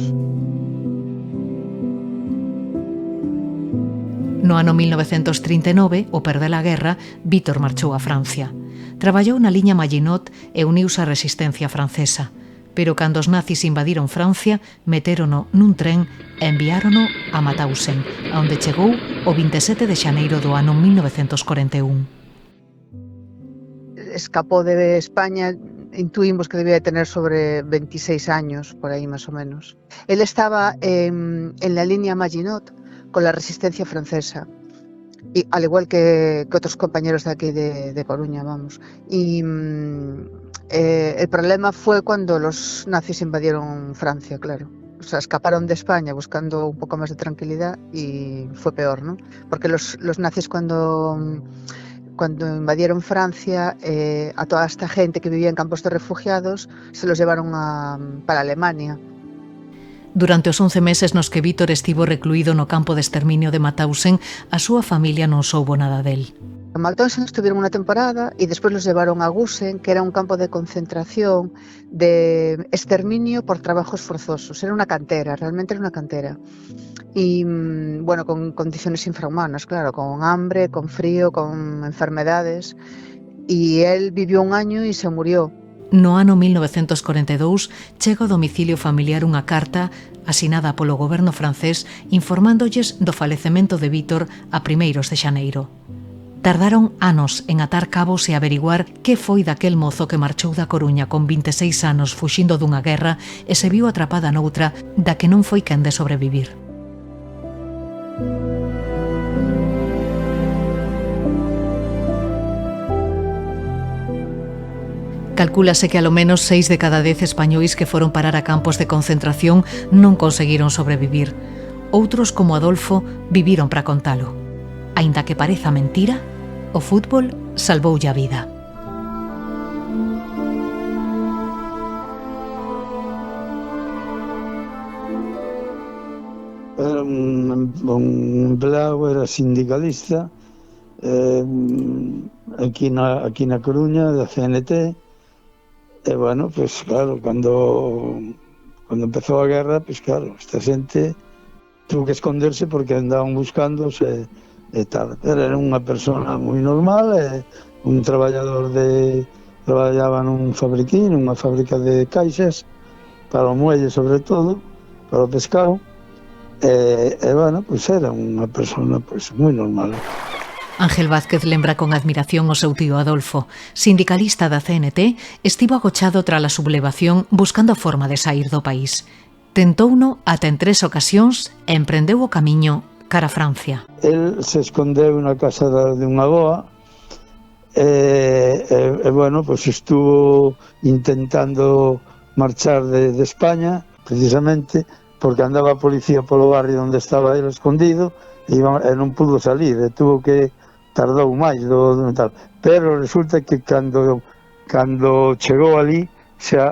No ano 1939, ao perder a guerra, Vítor marchou a Francia. Traballou na liña Maginot e uniuse á resistencia francesa. Pero cando os nazis invadiron Francia, metérono nun tren e enviárono a Mauthausen, onde chegou o 27 de xaneiro do ano 1941. Escapó de España, intuimos que debía de tener sobre 26 años, por ahí más o menos. Él estaba en la línea Maginot, con la resistencia francesa, y al igual que otros compañeros de aquí de Coruña, vamos. Y el problema fue cuando los nazis invadieron Francia, claro. O sea, escaparon de España buscando un poco más de tranquilidad y fue peor, ¿no? Porque los nazis cuando invadieron Francia, a toda esta gente que vivía en campos de refugiados se los llevaron para Alemania. Durante os 11 meses nos que Vítor estivo recluído no campo de exterminio de Mauthausen, a súa familia non soubo nada del. En Mauthausen estuvieron una temporada y después los llevaron a Gusen, que era un campo de concentración, de exterminio por trabajos forzosos. Era una cantera, realmente era una cantera. Y bueno, con condiciones infrahumanas, claro, con hambre, con frío, con enfermedades. Y él vivió un año y se murió. No ano 1942 chega ao domicilio familiar unha carta asinada polo goberno francés informándolles do falecemento de Vítor a primeiros de xaneiro. Tardaron anos en atar cabos e averiguar que foi daquel mozo que marchou da Coruña con 26 anos fuxindo dunha guerra e se viu atrapada noutra da que non foi quen de sobrevivir. Calcúlase que alo menos 6 de cada 10 españois que foron parar a campos de concentración non conseguiron sobrevivir. Outros, como Adolfo, viviron para contalo. Aínda que pareza mentira, o fútbol salvoulle a vida. Era un empleado, era sindicalista aquí na Coruña, da CNT. E bueno, pues claro, cuando empezou a guerra, pues claro, esta xente tuvo que esconderse porque andaban buscándose e tal. Era unha persona moi normal, un traballador traballaba nun fabriquín, nunha fábrica de caixas, para o muelle sobre todo, para o pescado, e bueno, pues era unha persona pues moi normal. Ángel Vázquez lembra con admiración o seu tío Adolfo. Sindicalista da CNT, estivo agochado tras a sublevación buscando a forma de sair do país. Tentouno ata en 3 ocasións e emprendeu o camiño cara a Francia. El se escondeu na casa de unha avoa e bueno, pues estuvo intentando marchar de España, precisamente porque andaba a policía polo barrio onde estaba ele escondido e non pudo salir, tardou máis tal. Pero resulta que cando chegou ali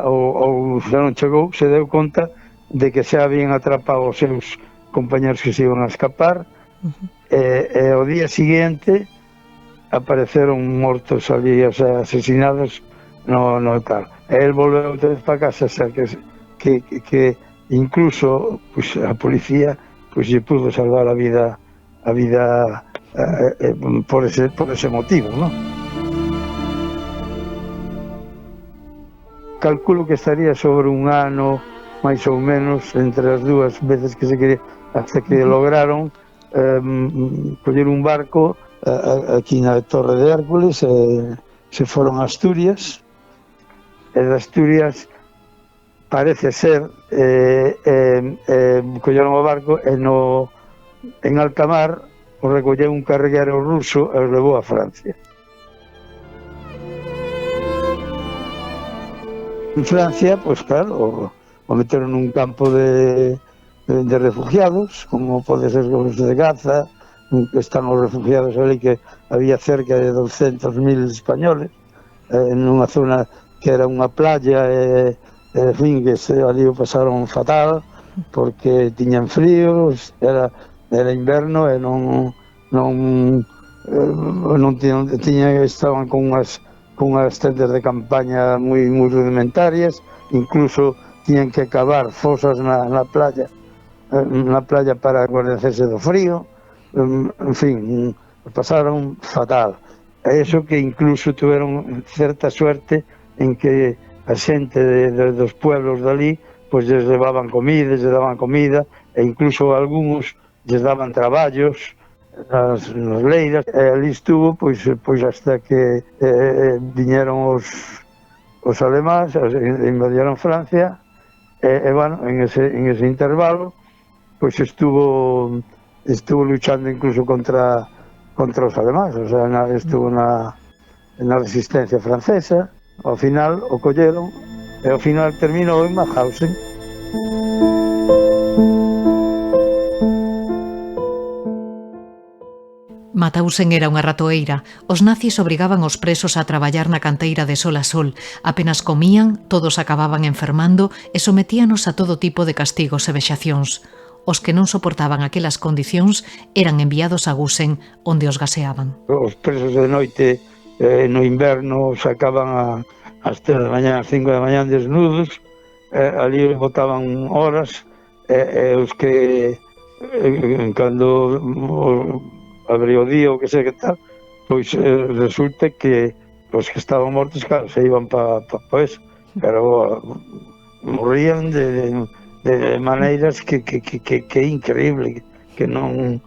ou xa non chegou, se deu conta de que xa habían atrapado os seus compañeros que se iban a escapar, e ao día siguiente apareceron mortos ali, o sea, asesinados no tal. E el volveu outra vez para casa, o sea, que incluso pues, a policía pues, lle pudo salvar a vida por ese motivo, ¿no? Calculo que estaría sobre un ano máis ou menos entre as dúas veces que se quería, hasta que lograron coller un barco aquí na Torre de Hércules se foron a Asturias, e de Asturias parece ser colleron o barco e en alta mar o recolleu un carguero ruso e os levou a Francia. En Francia, pois claro, o meteron nun campo de refugiados, como pode ser os de Gaza, están os refugiados ali, que había cerca de 200.000 españoles, nunha zona que era unha playa, en fin, que ali o pasaron fatal, porque tiñan fríos, era inverno e estaban con unhas tendas de campaña moi rudimentarias, incluso tiñan que cavar fosas na playa para guarnecerse do frío, en fin, pasaron fatal. E iso que incluso tuveron certa suerte en que a xente dos pueblos dali pois lles levaban comida, lles daban comida, e incluso algúns lles daban traballos nas leiras, e ali estuvo pois hasta que viñeron os alemáns, invadieron Francia, e bueno, en ese intervalo pois estuvo luchando incluso contra os alemáns, o sea, estuvo na resistencia francesa. Ao final o colleron e ao final terminou en Mauthausen. Mauthausen era unha ratoeira. Os nazis obrigaban os presos a traballar na canteira de sol a sol. Apenas comían, todos acababan enfermando e sometíanos a todo tipo de castigos e vexacións. Os que non soportaban aquelas condicións eran enviados a Gusen, onde os gaseaban. Os presos de noite, no inverno, sacaban ás 3 da mañá, ás 5 da mañá desnudos, ali botaban horas, e os que cando abriu o día ou que sei que tal, pois resulta que os que estaban mortos, claro, se iban para eso, pero morrían de maneiras que é increíble, que non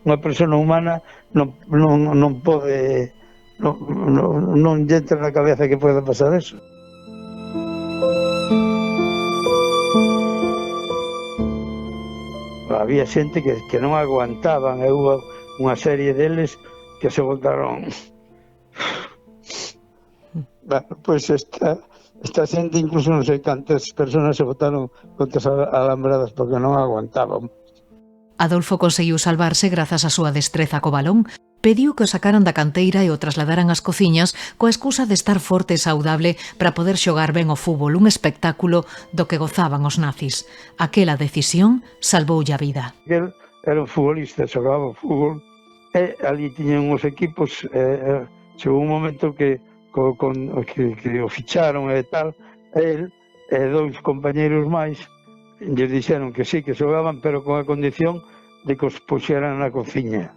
unha persona humana non pode, non lle entra na cabeza que pode pasar eso. Había xente que non aguantaban, e hubo unha serie deles que se botaron. Bueno, pois esta xente, incluso non sei cantas personas se botaron contra as alambradas porque non aguantaban. Adolfo conseguiu salvarse grazas á súa destreza co balón. Pediu que o sacaran da canteira e o trasladaran ás cociñas coa excusa de estar forte e saudable para poder xogar ben o fútbol, un espectáculo do que gozaban os nazis. Aquela decisión salvoulle a vida. El era un futbolista, xogaba o fútbol, e ali tiñan os equipos, chegou un momento que o ficharon e tal, el e dous compañeiros máis lles dixeron que sí, que xogaban, pero con a condición de que os puxeran na cociña.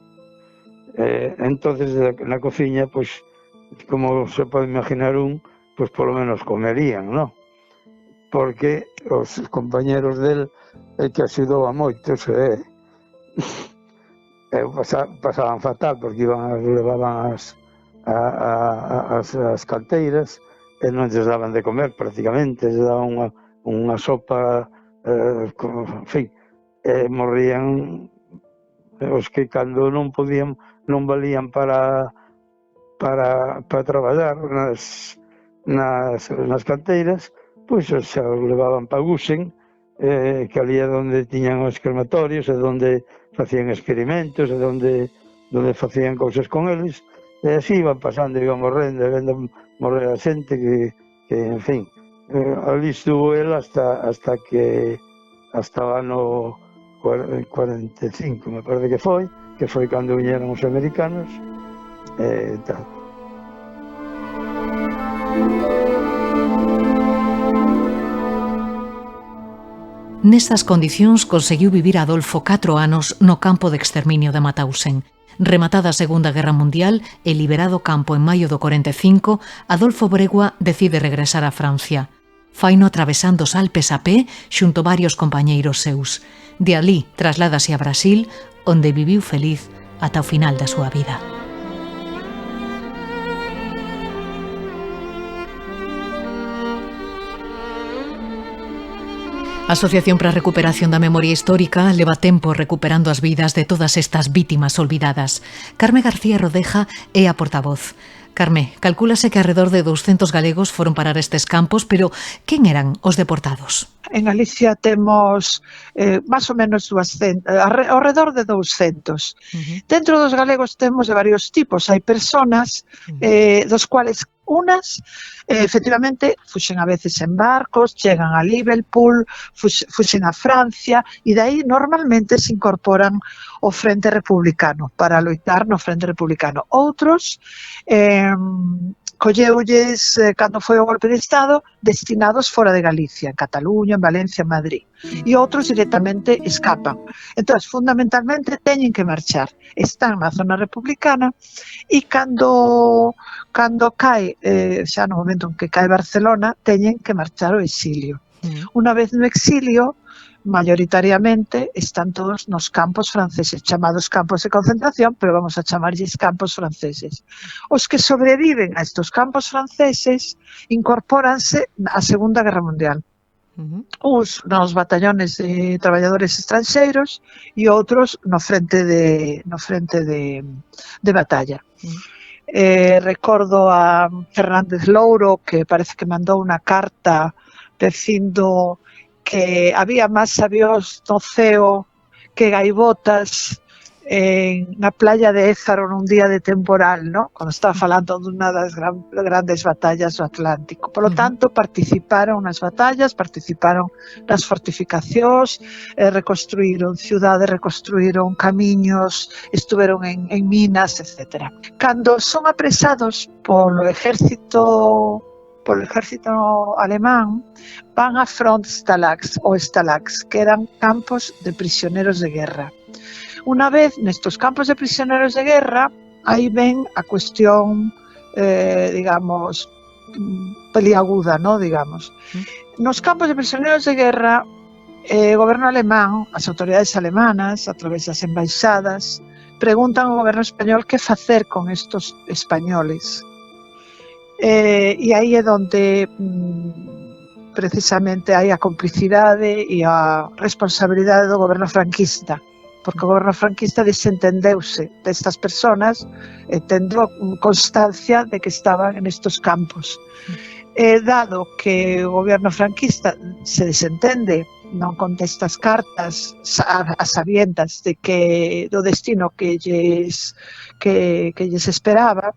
Entonces na cociña, pois, como se pode imaginar pois polo menos comerían, non? Porque os compañeros del que axudou a moitos pasaban fatal, porque levaban as canteiras e non lles daban de comer prácticamente, lles daban unha sopa, en fin, morrían os que cando non podían, non valían para traballar nas canteiras, pois xa os levaban para Gusen, que ali é onde tiñan os crematorios, e onde facían experimentos, e onde facían cousas con eles, e así iban pasando, iban morrendo, e vendo morrer a xente que en fin, ali estuvo el hasta o ano 45, me parece que foi cando viñeron os americanos e tal. Nestas condicións conseguiu vivir Adolfo 4 anos no campo de exterminio de Mauthausen. Rematada a Segunda Guerra Mundial e liberado campo en maio do 45, Adolfo Bregua decide regresar a Francia. Faino atravesando os Alpes a pé xunto varios compañeiros seus. De alí trasládase a Brasil, onde viviu feliz ata o final da súa vida. A Asociación para a Recuperación da Memoria Histórica leva tempo recuperando as vidas de todas estas vítimas olvidadas. Carme García Rodeja é a portavoz. Carme, calcúlase que alrededor de 200 galegos foron parar estes campos, pero quen eran os deportados? En Galicia temos máis ou menos 200, alrededor de 200. Dentro dos galegos temos de varios tipos. Hai personas dos cuales unas, efectivamente, fuxen a veces en barcos, chegan a Liverpool, fuxen a Francia, e dai normalmente se incorporan ao Frente Republicano, para loitar no Frente Republicano. Outros, colleulles, cando foi o golpe de Estado, destinados fora de Galicia, en Cataluña, en Valencia, en Madrid. E outros directamente escapan. Entón, fundamentalmente, teñen que marchar. Están na zona republicana e cando cae, xa no momento en que cae Barcelona, teñen que marchar ao exilio. Unha vez no exilio, mayoritariamente están todos nos campos franceses, chamados campos de concentración, pero vamos a chamarlles campos franceses. Os que sobreviven a estos campos franceses incorpóranse á Segunda Guerra Mundial. Uns nos batallones de traballadores estranxeiros e outros no frente de batalla. Recordo a Fernández Louro, que parece que mandou unha carta dicindo que había máis avións no ceo que gaivotas na playa de Ézaro nun día de temporal, ¿no? Cando estaba falando dunha das grandes batallas do Atlántico. Por lo tanto, participaron nas batallas, participaron nas fortificacións, reconstruíron ciudades, reconstruíron camiños, estuveron en minas, etc. Cando son apresados polo ejército alemán, van a Frontstalags ou Stalags, que eran campos de prisioneros de guerra. Unha vez nestos campos de prisioneros de guerra, aí ven a cuestión, digamos, peliaguda, ¿no? Digamos. Nos campos de prisioneros de guerra, o goberno alemán, as autoridades alemanas, a través das embaixadas, preguntan ao goberno español que facer con estos españoles. E aí é onde precisamente hai a complicidade e a responsabilidade do goberno franquista, porque o goberno franquista desentendeuse destas persoas tendo constancia de que estaban en estos campos. Dado que o goberno franquista se desentende, non contesta as cartas a sabiendas de que do destino que lles esperaba,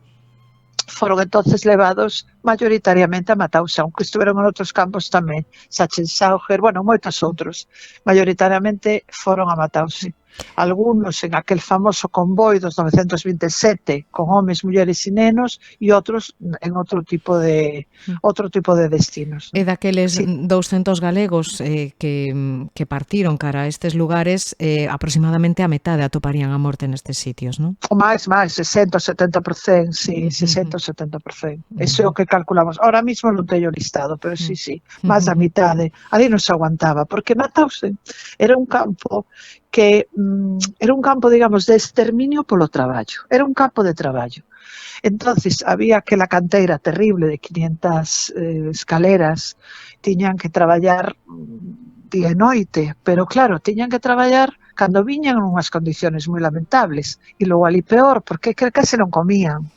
foron entonces levados mayoritariamente a Mauthausen, aunque estuveron en outros campos tamén, Sachsenhausen, bueno, moitos outros, mayoritariamente foron a Mauthausen. Algunos en aquel famoso convoi dos 927 con homes, mulleres e nenos, e outros en outro tipo de destinos. E daqueles 200 galegos que partiron cara a estes lugares, aproximadamente a metade atoparían a morte nestes sitios, non? O máis, 60 ou 70%, sí, 60 ou 70%. Eso é o que calculamos. Ahora mismo non teño listado, pero sí, máis da mitade. Ali non se aguantaba, porque Mauthausen era un campo que era un campo, digamos, de exterminio polo traballo. Era un campo de traballo. Entonces, había aquela canteira terrible de 500 escaleras, tiñan que traballar día e noite, pero claro, tiñan que traballar cando viñan en unhas condiciones moi lamentables, e logo ali peor, porque case non comían.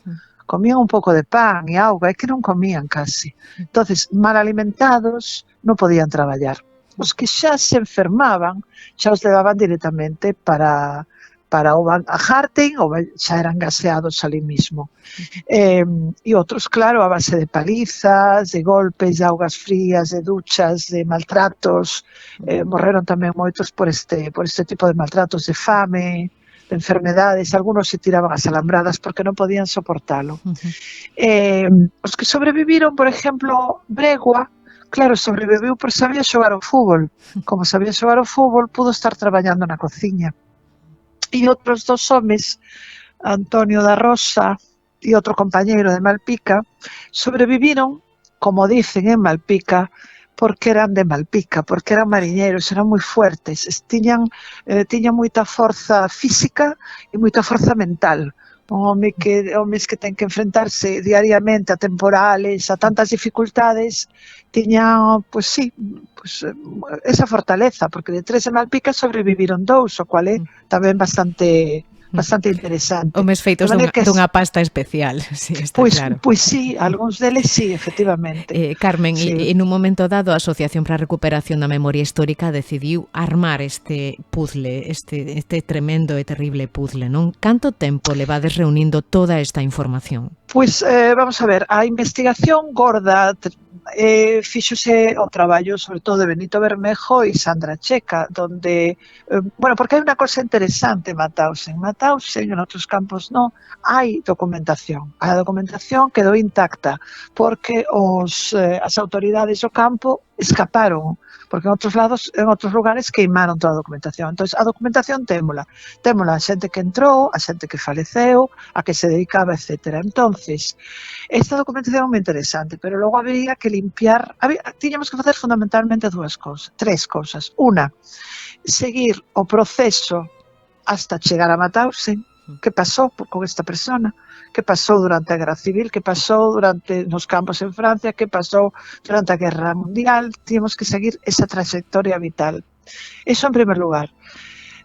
Comían un pouco de pan e auga, é que non comían casi. Entonces, mal alimentados, non podían traballar. Os que xa se enfermaban, xa os levaban directamente para o Harting ou xa eran gaseados ali mismo. E outros, claro, a base de palizas, de golpes, de augas frías, de duchas, de maltratos. Morreron tamén moitos por este tipo de maltratos, de fame, de enfermedades. Algunos se tiraban as alambradas porque non podían soportalo. Os que sobreviviron, por exemplo, Bregua, claro, sobreviviu por sabía xogar ao fútbol. Como sabía xogar ao fútbol, pudo estar traballando na cociña. E outros dos homes, Antonio da Rosa e outro compañeiro de Malpica, sobreviviron, como dicen en Malpica, porque eran de Malpica, porque eran mariñeiros, eran moi fuertes, tiñan moita forza física e moita forza mental, homes que ten que enfrentarse diariamente a temporales, a tantas dificultades, tiñan, esa fortaleza, porque de 3 de Malpica sobreviviron 2, o cual é tamén bastante interesante. Homes feitos dunha pasta especial, sí, está claro. Pois sí, algúns deles sí, efectivamente. Carmen, sí. En un momento dado a Asociación para a Recuperación da Memoria Histórica decidiu armar este puzzle, este tremendo e terrible puzzle, non? Canto tempo levades reunindo toda esta información? Pois, vamos a ver, a investigación gorda fíxose o traballo sobre todo de Benito Bermejo e Sandra Checa, donde, porque hai unha cosa interesante en Mauthausen, en outros campos non, hai documentación. A documentación quedou intacta, porque as autoridades do campo escaparon, porque en outros lugares queimaron toda a documentación. Entón, a documentación témola a xente que entrou, a xente que faleceu, a que se dedicaba, etc. Entón, esta documentación é moi interesante, pero logo habría que limpiar, tiñamos que facer fundamentalmente tres cousas. Una, seguir o proceso hasta chegar a Mauthausen, que pasou con esta persona, que pasou durante a Guerra Civil, que pasou nos campos en Francia, que pasou durante a Guerra Mundial. Tínhamos que seguir esa trayectoria vital. Eso en primer lugar.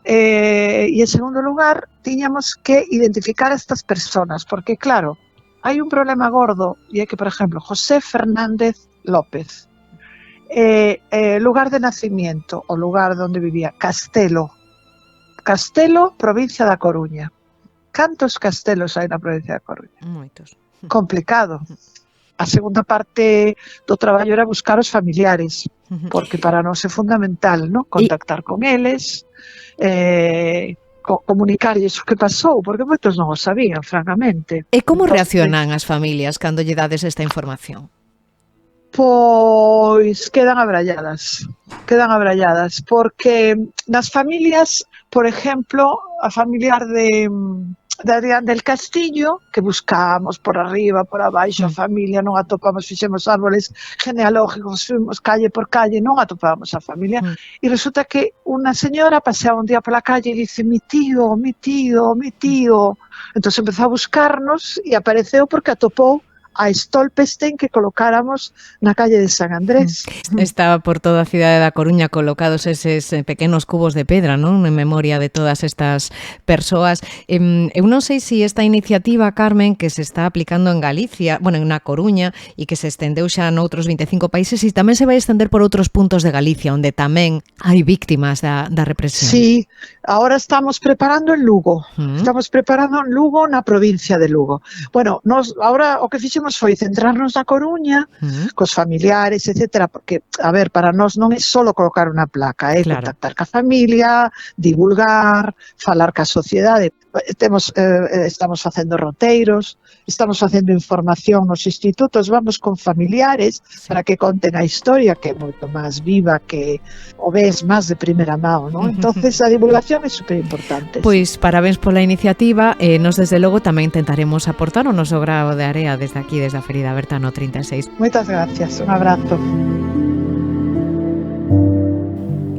E en segundo lugar, tiñamos que identificar a estas personas, porque claro, hai un problema gordo, e é que, por exemplo, José Fernández López, lugar de nacimiento, o lugar onde vivía, Castelo, provincia da Coruña. Cantos castelos hai na provincia da Coruña? Moitos. Complicado. A segunda parte do traballo era buscar os familiares, porque para nós é fundamental, ¿no? Contactar con eles, comunicarlles o que pasou, porque moitos non o sabían, francamente. E como reaccionan as familias cando lle dades esta información? Pois quedan abralladas, porque nas familias, por exemplo, a familiar de Adrián del Castillo, que buscábamos por arriba, por abaixo, a familia, non atopamos, fixemos árboles genealógicos, fuimos calle por calle, non atopábamos a familia, e resulta que unha señora paseaba un día pola calle e dice, mi tío, entón empezou a buscarnos e apareceu porque atopou a Stolperstein que colocáramos na calle de San Andrés. Está por toda a cidade da Coruña colocados eses pequenos cubos de pedra, non? En memoria de todas estas persoas. Eu non sei se esta iniciativa, Carmen, que se está aplicando en Galicia, na Coruña, e que se estendeu xa noutros 25 países, e tamén se vai estender por outros puntos de Galicia, onde tamén hai víctimas da represión. Sí, ahora estamos preparando en Lugo. Estamos preparando en Lugo, na provincia de Lugo. Ahora o que fixemos foi centrarnos na Coruña, cos familiares, etc. Porque, a ver, para nós non é só colocar unha placa, contactar ca familia, divulgar, falar ca sociedade. Estamos facendo roteiros, estamos facendo información nos institutos, vamos con familiares para que conten a historia, que é moito máis viva, que o ves máis de primeira mão, non? Entonces a divulgación é super importante. Pois parabéns pola iniciativa, nos desde logo tamén intentaremos aportar o noso grao de area desde aquí, desde a Ferida Aberta no 36. Moitas gracias, un abrazo.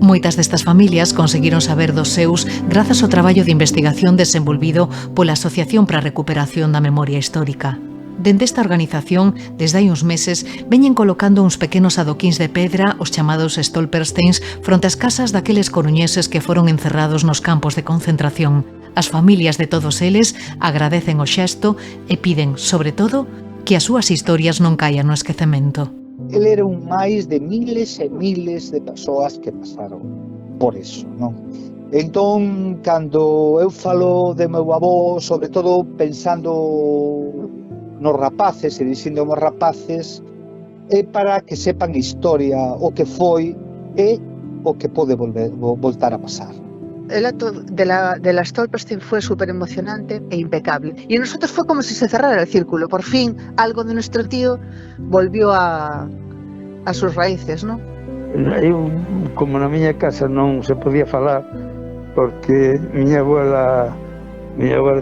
Moitas destas familias conseguiron saber dos seus grazas ao traballo de investigación desenvolvido pola Asociación para a Recuperación da Memoria Histórica. Dende esta organización, desde hai uns meses, veñen colocando uns pequenos adoquíns de pedra, os chamados Stolpersteins, fronte ás casas daqueles coruñeses que foron encerrados nos campos de concentración. As familias de todos eles agradecen o xesto e piden, sobre todo, que as súas historias non caian no esquecemento. Ele era un máis de miles e miles de persoas que pasaron por eso, non? Entón, cando eu falo de meu avó, sobre todo pensando nos rapaces e dicindo aos rapaces, é para que sepan a historia, o que foi e o que pode voltar a pasar. El acto de la Stolperstein fue súper emocionante e impecable. Y en nosotros fue como si se cerrara el círculo. Por fin, algo de nuestro tío volvió a sus raíces, ¿no? Eu, como na miña casa non se podía falar, porque miña abuela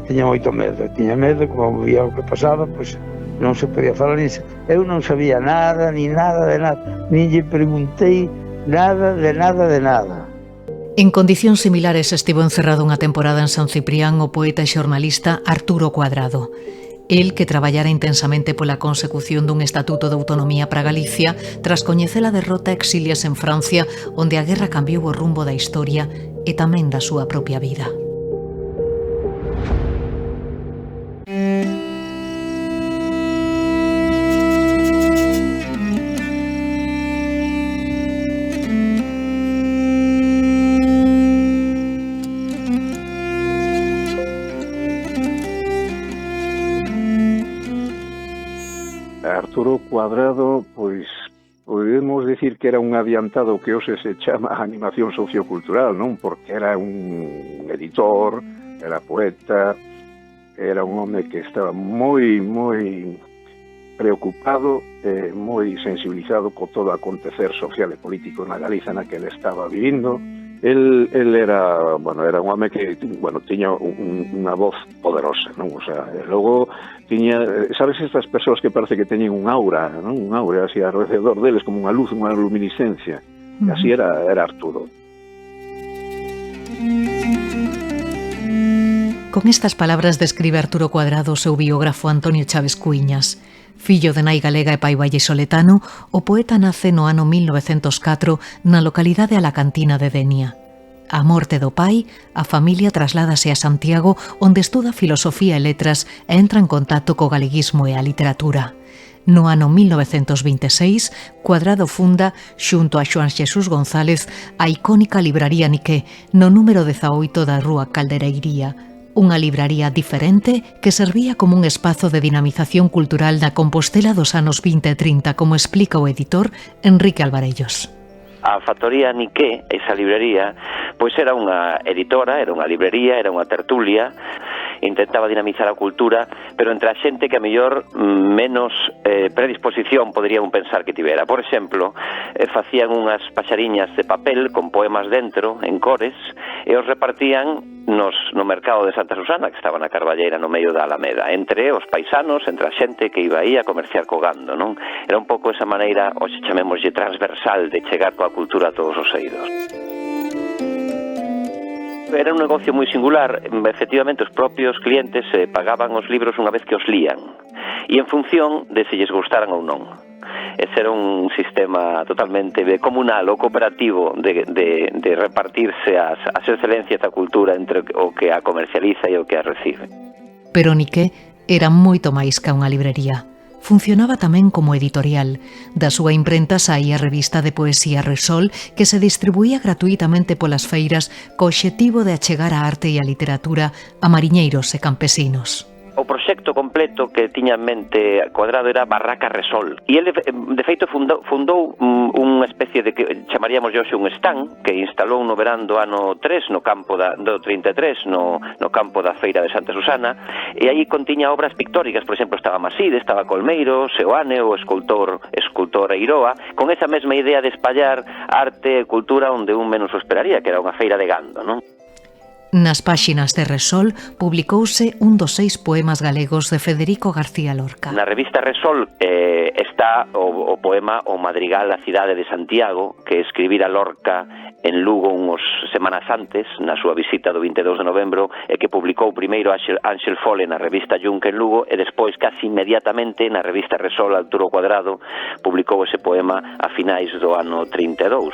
tiña moito medo. Tiña medo, como vía o que pasaba, pois non se podía falar. Eu non sabía nada, ni nada de nada. Ni lle preguntei nada de nada. En condicións similares estivo encerrado unha temporada en San Ciprián o poeta e xornalista Arturo Cuadrado. El, que traballara intensamente pola consecución dun estatuto de autonomía para Galicia, tras coñecer a derrota exíliase en Francia, onde a guerra cambiou o rumbo da historia e tamén da súa propia vida. Arturo Cuadrado, pois podemos decir que era un adiantado que hoxe se chama animación sociocultural, non? Porque era un editor, era poeta, era un home que estaba moi preocupado, moi sensibilizado co todo acontecer social e político na Galiza na que ele estaba vivindo. El era, era un home que, tiña unha voz poderosa, non? O sea, logo tiña, sabes estas persoas que parece que teñen un aura, non? Un aura así alrededor deles, como unha luz, unha luminiscencia. E así era Arturo. Con estas palabras describe Arturo Cuadrado o seu biógrafo Antonio Chaves Cuíñas. Fillo de nai galega e pai vallesoletano, o poeta nace no ano 1904 na localidade alacantina de Denia. A morte do pai, a familia trasládase a Santiago, onde estuda filosofía e letras e entra en contacto co galeguismo e a literatura. No ano 1926, Cuadrado funda, xunto a Xoán Xesús González, a icónica libraría Niqué, no número 18 da rúa Caldereiría, unha libraría diferente que servía como un espazo de dinamización cultural da Compostela dos anos 20 e 30, como explica o editor Enrique Alvarellos. A factoría Niqué, esa librería, pois era unha editora, era unha librería, era unha tertulia, intentaba dinamizar a cultura, pero entre a xente que a mellor menos predisposición poderían pensar que tivera. Por exemplo, facían unhas paxariñas de papel con poemas dentro, en cores, e os repartían no mercado de Santa Susana, que estaba na Carballeira no medio da Alameda, entre os paisanos, entre a xente que iba aí a comerciar co gando, non? Era un pouco esa maneira, hoxe chamémoslle transversal, de chegar coa cultura a todos os eidos. Era un negocio moi singular, efectivamente os propios clientes pagaban os libros unha vez que os lían, e en función de se lles gustaran ou non. Ese era un sistema totalmente comunal ou cooperativo de repartirse as excelencias da cultura entre o que a comercializa e o que a recibe. Pero Niqué era moito máis que unha librería. Funcionaba tamén como editorial. Da súa imprenta saía a revista de poesía Resol, que se distribuía gratuitamente polas feiras co obxectivo de achegar a arte e a literatura a mariñeiros e campesinos. O proxecto completo que tiña en mente Cuadrado era Barraca Resol, e ele de feito fundou unha especie de que chamaríamos hoxe un stand que instalou no verán do ano 3 no campo do 33 no campo da feira de Santa Susana, e aí contiña obras pictóricas. Por exemplo, estaba Maside, estaba Colmeiro, Seoane, o escultor Eiroa, con esa mesma idea de espallar arte e cultura onde un menos o esperaría, que era unha feira de gando, non? Nas páxinas de Resol publicouse un dos 6 poemas galegos de Federico García Lorca. Na revista Resol está o poema O Madrigal da cidade de Santiago, que escribira Lorca en Lugo unhas semanas antes, na súa visita do 22 de novembro, e que publicou primeiro Ángel Fole na revista Yunque en Lugo, e despois, casi inmediatamente, na revista Resol, Arturo Cuadrado publicou ese poema a finais do ano 32.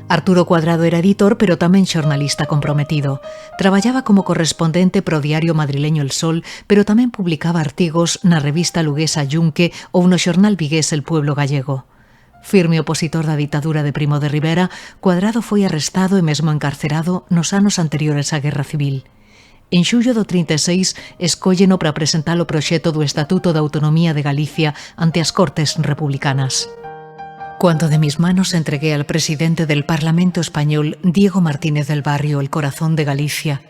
Arturo Cuadrado era editor, pero tamén xornalista comprometido. Traballaba como correspondente pro diario madrileño El Sol, pero tamén publicaba artigos na revista luguesa Yunque ou no xornal vigués El Pueblo Gallego. Firme opositor da ditadura de Primo de Rivera, Cuadrado foi arrestado e mesmo encarcerado nos anos anteriores á Guerra Civil. En xullo do 36 escólleno para presentar o proxecto do Estatuto de Autonomía de Galicia ante as Cortes Republicanas. Cuando de mis manos entregué al presidente del Parlamento español, Diego Martínez del Barrio, el corazón de Galicia,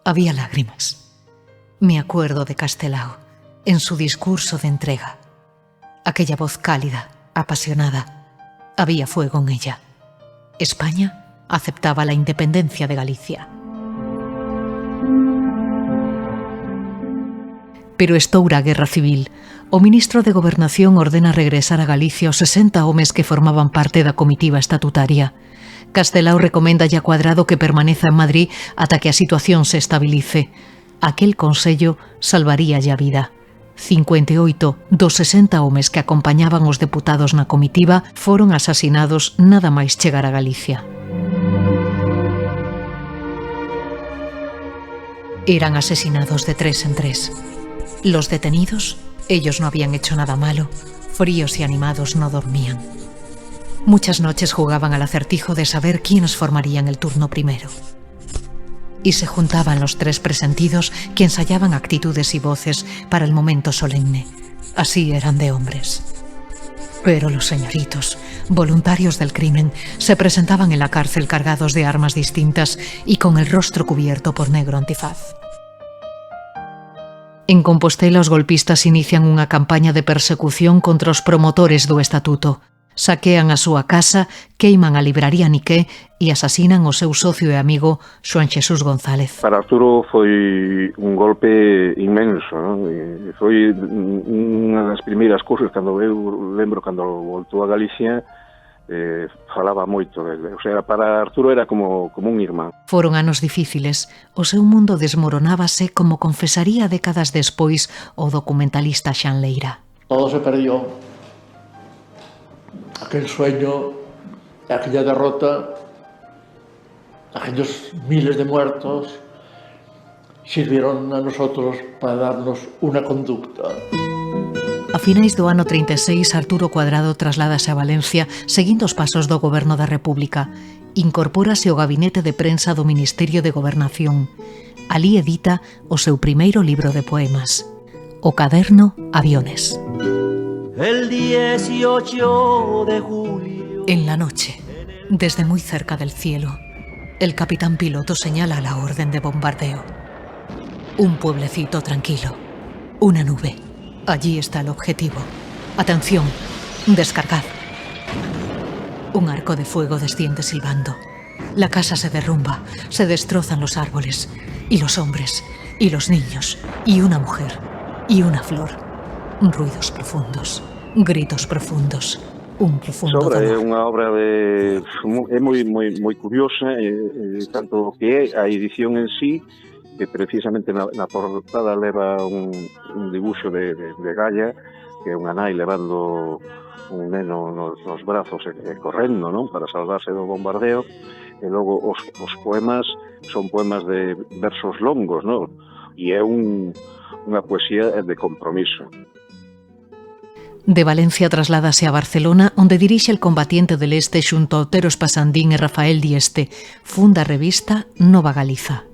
había lágrimas. Me acuerdo de Castelao, en su discurso de entrega. Aquella voz cálida, apasionada, había fuego en ella. España aceptaba la independencia de Galicia. Pero estoura a guerra civil. O ministro de Gobernación ordena regresar a Galicia os 60 homes que formaban parte da comitiva estatutaria. Castelao recoméndalle a Cuadrado que permaneza en Madrid ata que a situación se estabilice. Aquel consello salvaríalle a vida. 58 dos 60 homes que acompañaban os deputados na comitiva foron asasinados nada máis chegar a Galicia. Eran asesinados de 3 en 3. Los detenidos, ellos no habían hecho nada malo, fríos y animados no dormían. Muchas noches jugaban al acertijo de saber quiénes formarían el turno primero. Y se juntaban los 3 presentidos que ensayaban actitudes y voces para el momento solemne. Así eran de hombres. Pero los señoritos, voluntarios del crimen, se presentaban en la cárcel cargados de armas distintas y con el rostro cubierto por negro antifaz. En Compostela, os golpistas inician unha campaña de persecución contra os promotores do estatuto. Saquean a súa casa, queiman a libraría Niqué e asasinan o seu socio e amigo Xoán Xesús González. Para Arturo foi un golpe inmenso, non? Foi unha das primeiras cousas cando eu lembro cando voltou a Galicia, falaba moito dele. O sea, para Arturo era como un irmán. Foron anos difíciles. O seu mundo desmoronábase como confesaría décadas despois o documentalista Xan Leira. Todo se perdió. Aquel sueño, aquella derrota, aquellos miles de muertos sirvieron a nosotros para darnos una conducta. A finais do ano 36, Arturo Cuadrado trasládase a Valencia seguindo os pasos do Goberno da República. Incorpórase ao gabinete de prensa do Ministerio de Gobernación. Alí edita o seu primeiro libro de poemas, o caderno Aviones. El 18 de julio. En la noche, desde muy cerca del cielo, el capitán piloto señala la orden de bombardeo. Un pueblecito tranquilo, una nube. Allí está el objetivo. Atención, descargad. Un arco de fuego desciende silbando. La casa se derrumba, se destrozan los árboles, y los hombres, y los niños, y una mujer, y una flor. Ruidos profundos, gritos profundos, un profundo dolor. É dolor. unha obra é moi curiosa, tanto que é a edición en sí, que precisamente na portada leva un dibuixo de Gaia, que é unha nai levando un neno nos brazos e correndo, non, para salvarse do bombardeo, e logo os poemas son poemas de versos longos, non, e é unha poesía de compromiso. De Valencia trasládase a Barcelona, onde dirixe El Combatiente del Este xunto a Otero Espasandín e Rafael Dieste. Funda a revista Nova Galiza.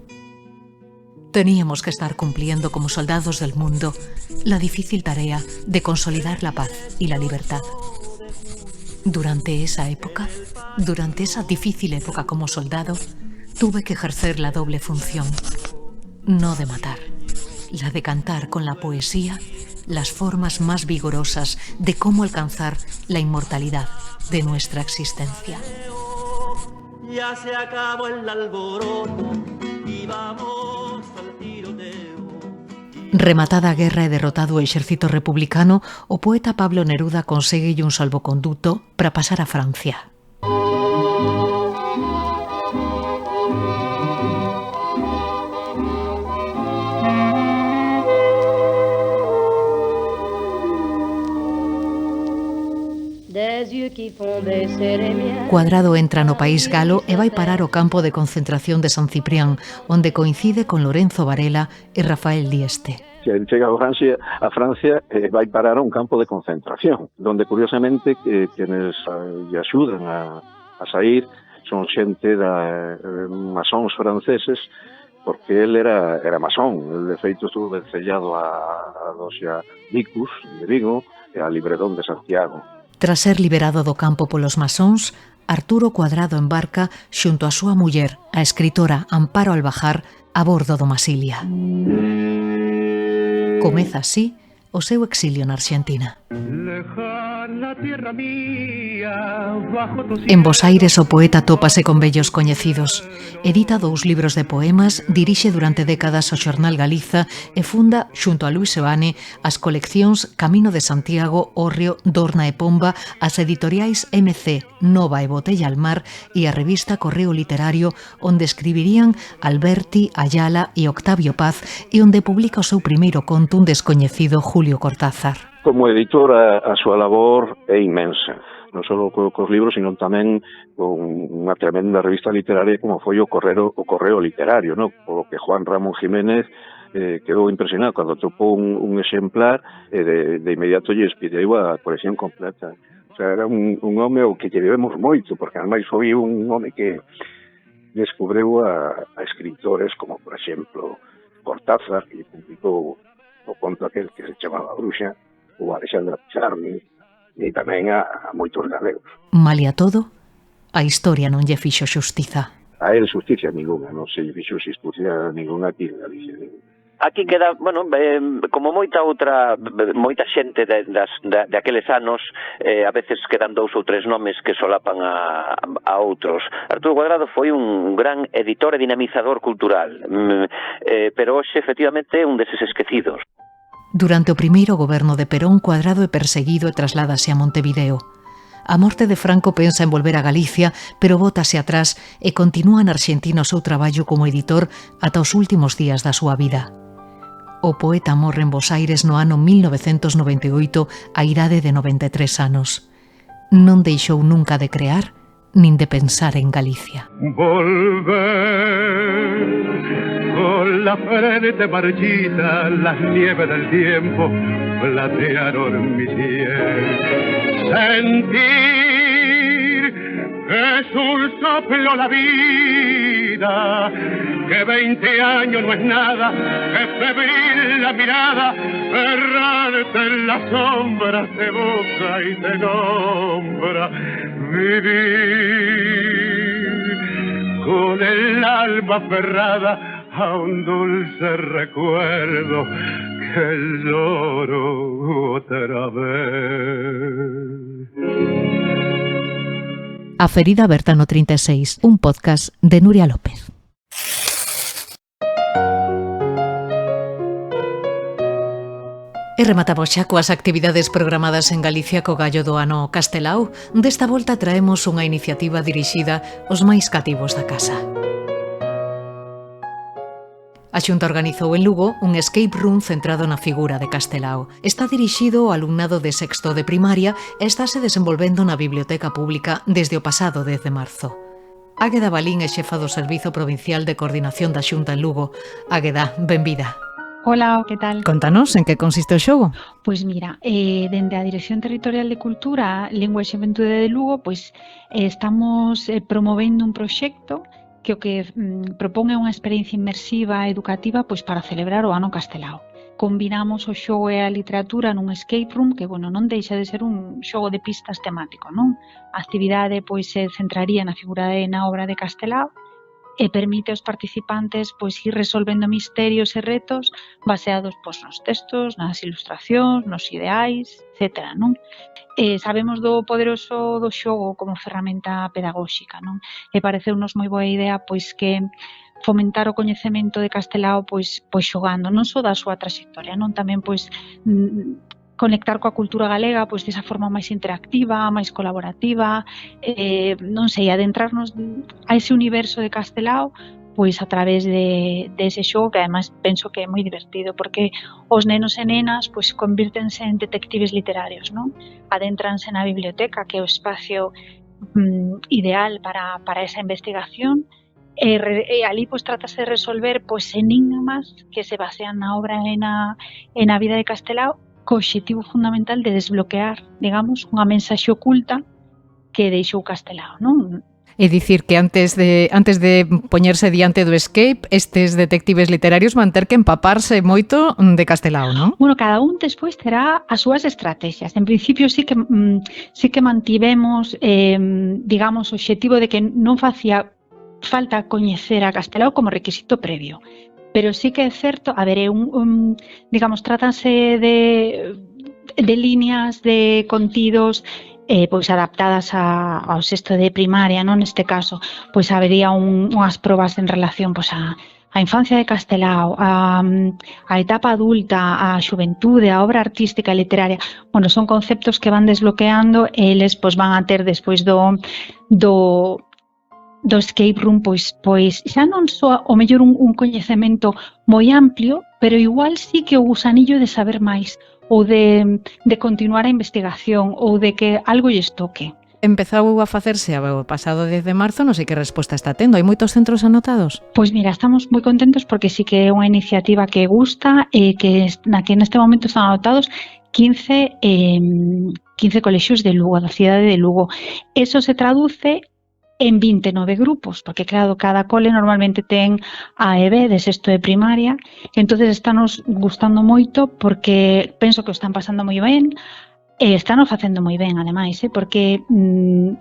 Teníamos que estar cumpliendo como soldados del mundo la difícil tarea de consolidar la paz y la libertad. Durante esa difícil época como soldado, tuve que ejercer la doble función, no de matar, la de cantar con la poesía las formas más vigorosas de cómo alcanzar la inmortalidad de nuestra existencia. Ya se acabó el alboroto y vamos al tiroteo. Rematada a guerra e derrotado o exército republicano, o poeta Pablo Neruda consegue un salvoconduto para pasar a Francia. Cuadrado entra no país galo e vai parar o campo de concentración de San Ciprián, onde coincide con Lorenzo Varela e Rafael Dieste. Chega a Francia vai parar a un campo de concentración, donde curiosamente quienes lle axudan a sair son xente masóns franceses, porque él era masón. El de feito estuvo vencellado a Dosia Vicus de Vigo e a Libredón de Santiago. Tras ser liberado do campo polos masóns, Arturo Cuadrado embarca xunto a súa muller, a escritora Amparo Albajar, a bordo do Masilia. Comeza así o seu exilio na Arxentina. En Bos Aires o poeta tópase con vellos coñecidos. Edita 2 libros de poemas, dirixe durante décadas o Xornal Galiza e funda, xunto a Luis Seoane, as coleccións Camino de Santiago, Hórreo, Dorna e Pomba, as editoriais MC, Nova e Botella al Mar e a revista Correo Literario, onde escribirían Alberti, Ayala e Octavio Paz e onde publica o seu primeiro conto un descoñecido Julio Cortázar. Como editor a súa labor é inmensa, non só cos libros, sino tamén con unha tremenda revista literaria como foi o Correo Literario, no? Polo que Juan Ramón Jiménez quedou impresionado cando topou un exemplar e de inmediato lle expediu a colección completa. O sea, era un home ao que lle debemos moito, porque ademais foi un home que descubreu a escritores como, por exemplo, Cortázar, que publicou o conto aquel que se chamaba Bruxa, ou Alexandra Pizarro, e tamén a moitos galegos. Malia todo, a historia non lle fixo xustiza. A él xusticia ninguna, non se lle fixo xusticia ninguna aquí en Galicia. Aquí queda, bueno, como moita xente de aqueles anos, a veces quedan 2 ou 3 nomes que solapan a outros. Arturo Cuadrado foi un gran editor e dinamizador cultural, pero hoxe, efectivamente, é un deses esquecidos. Durante o primeiro goberno de Perón, Cuadrado é perseguido e trasládase a Montevideo. A morte de Franco pensa en volver a Galicia, pero bótase atrás e continúa na Arxentina o seu traballo como editor ata os últimos días da súa vida. O poeta morre en Bos Aires no ano 1998 a idade de 93 anos. Non deixou nunca de crear nin de pensar en Galicia. Volver con la frente marchita, las nieves del tiempo platearon mi piel. Sentir que es un soplo la vida, que 20 años no es nada, que febril la mirada, errarte en las sombras te busca y te nombra. Vivir con el alma aferrada a un dulce recuerdo que lloro otra vez. A ferida aberta no 36, un podcast de Nuria López. E rematamos xa coas actividades programadas en Galicia co gallo do ano Castelao. Desta volta traemos unha iniciativa dirixida aos máis cativos da casa. A Xunta organizou en Lugo un escape room centrado na figura de Castelao. Está dirixido ao alumnado de sexto de primaria e estáse desenvolvendo na Biblioteca Pública desde o pasado 10 de marzo. Águeda Balín é xefa do Servizo Provincial de Coordinación da Xunta en Lugo. Águeda, benvida. Hola, que tal? Contanos en que consiste o xogo. Pois mira, dende a Dirección Territorial de Cultura, Lingua e Xuventude de Lugo, pois estamos promovendo un proxecto que o que propón é unha experiencia inmersiva educativa pois para celebrar o ano Castelao. Combinamos o xogo e a literatura nun escape room que, bueno, non deixa de ser un xogo de pistas temático, non? A actividade pois se centraría na figura e na obra de Castelao e permite aos participantes pois ir resolvendo misterios e retos baseados pois nos textos, nas ilustracións, nos ideais, etc. non? Sabemos do poderoso do xogo como ferramenta pedagóxica, non? E pareceunos moi boa idea pois que fomentar o coñecemento de Castelao pois xogando, non só da súa traxectoria, non? Tamén pois conectar coa cultura galega pois desa forma máis interactiva, máis colaborativa, non sei, adentrarnos a ese universo de Castelao pois a través de ese xogo que además penso que é moi divertido porque os nenos e nenas pois convírtense en detectives literarios, non? Adéntranse na biblioteca que é o espacio ideal para esa investigación e ali pois tratase de resolver pois enigmas que se basean na obra e na vida de Castelao co obxectivo fundamental de desbloquear, digamos, unha mensaxe oculta que deixou Castelao, non? É dicir que antes de poñerse diante do escape, estes detectives literarios van ter que empaparse moito de Castelao, non? Bueno, cada un despois terá as súas estrategias. En principio sí que mantivemos, digamos, o obxectivo de que non facía falta coñecer a Castelao como requisito previo. Pero sí que é certo, a ver, digamos, trátanse de de líneas de contidos pois adaptadas ao sexto de primaria, non neste caso, pois habería unhas probas en relación pois a infancia de Castelao, a etapa adulta, a xuventude, a obra artística e literaria. Bueno, son conceptos que van desbloqueando e eles pois van a ter despois do escape room pois xa non só o mellor un coñecemento moi amplio, pero igual sí que o gusanillo de saber máis ou de continuar a investigación ou de que algo lles toque. Empezou a facerse o pasado 10 de marzo, non sei que resposta está tendo. Hai moitos centros anotados? Pois mira, estamos moi contentos porque sí que é unha iniciativa que gusta e na que neste momento están anotados 15 colexios de Lugo, da cidade de Lugo. Eso se traduce en 29 grupos, porque claro, cada cole normalmente ten A e B de sexto de primaria, entonces estános gustando moito porque penso que o están pasando moi ben, e están facendo moi ben, ademais, porque,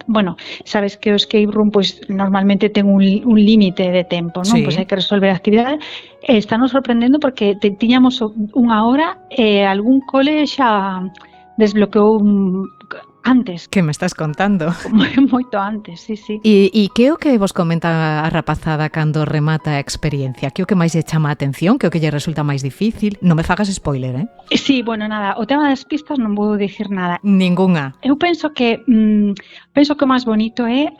bueno, sabes que o escape room pois normalmente ten un límite de tempo, non? Sí. Pois hai que resolver a actividade, e estános sorprendendo porque tiñamos unha hora e algún cole xa desbloqueou antes. Que me estás contando? Moito antes, sí. E que o que vos comenta a rapazada cando remata a experiencia? Que o que máis lle chama a atención? Que o que lle resulta máis difícil? Non me fagas spoiler, Sí, bueno, nada, o tema das pistas non vou dicir nada. Ningunha. Eu penso que o máis bonito é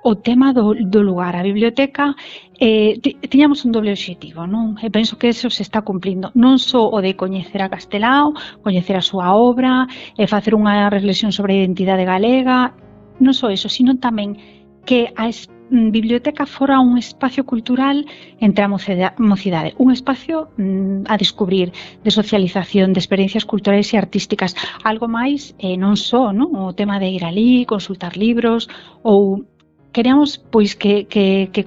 o tema do lugar. A biblioteca tiñamos un doble obxectivo, non? E penso que eso se está cumplindo. Non só o de coñecer a Castelao, coñecer a súa obra, e facer unha reflexión sobre a identidade galega, non só eso, sino tamén que a biblioteca fora un espacio cultural entre a mocidade, un espacio a descubrir, de socialización, de experiencias culturais e artísticas, algo máis non só, non? O tema de ir alí, consultar libros, ou queríamos pois que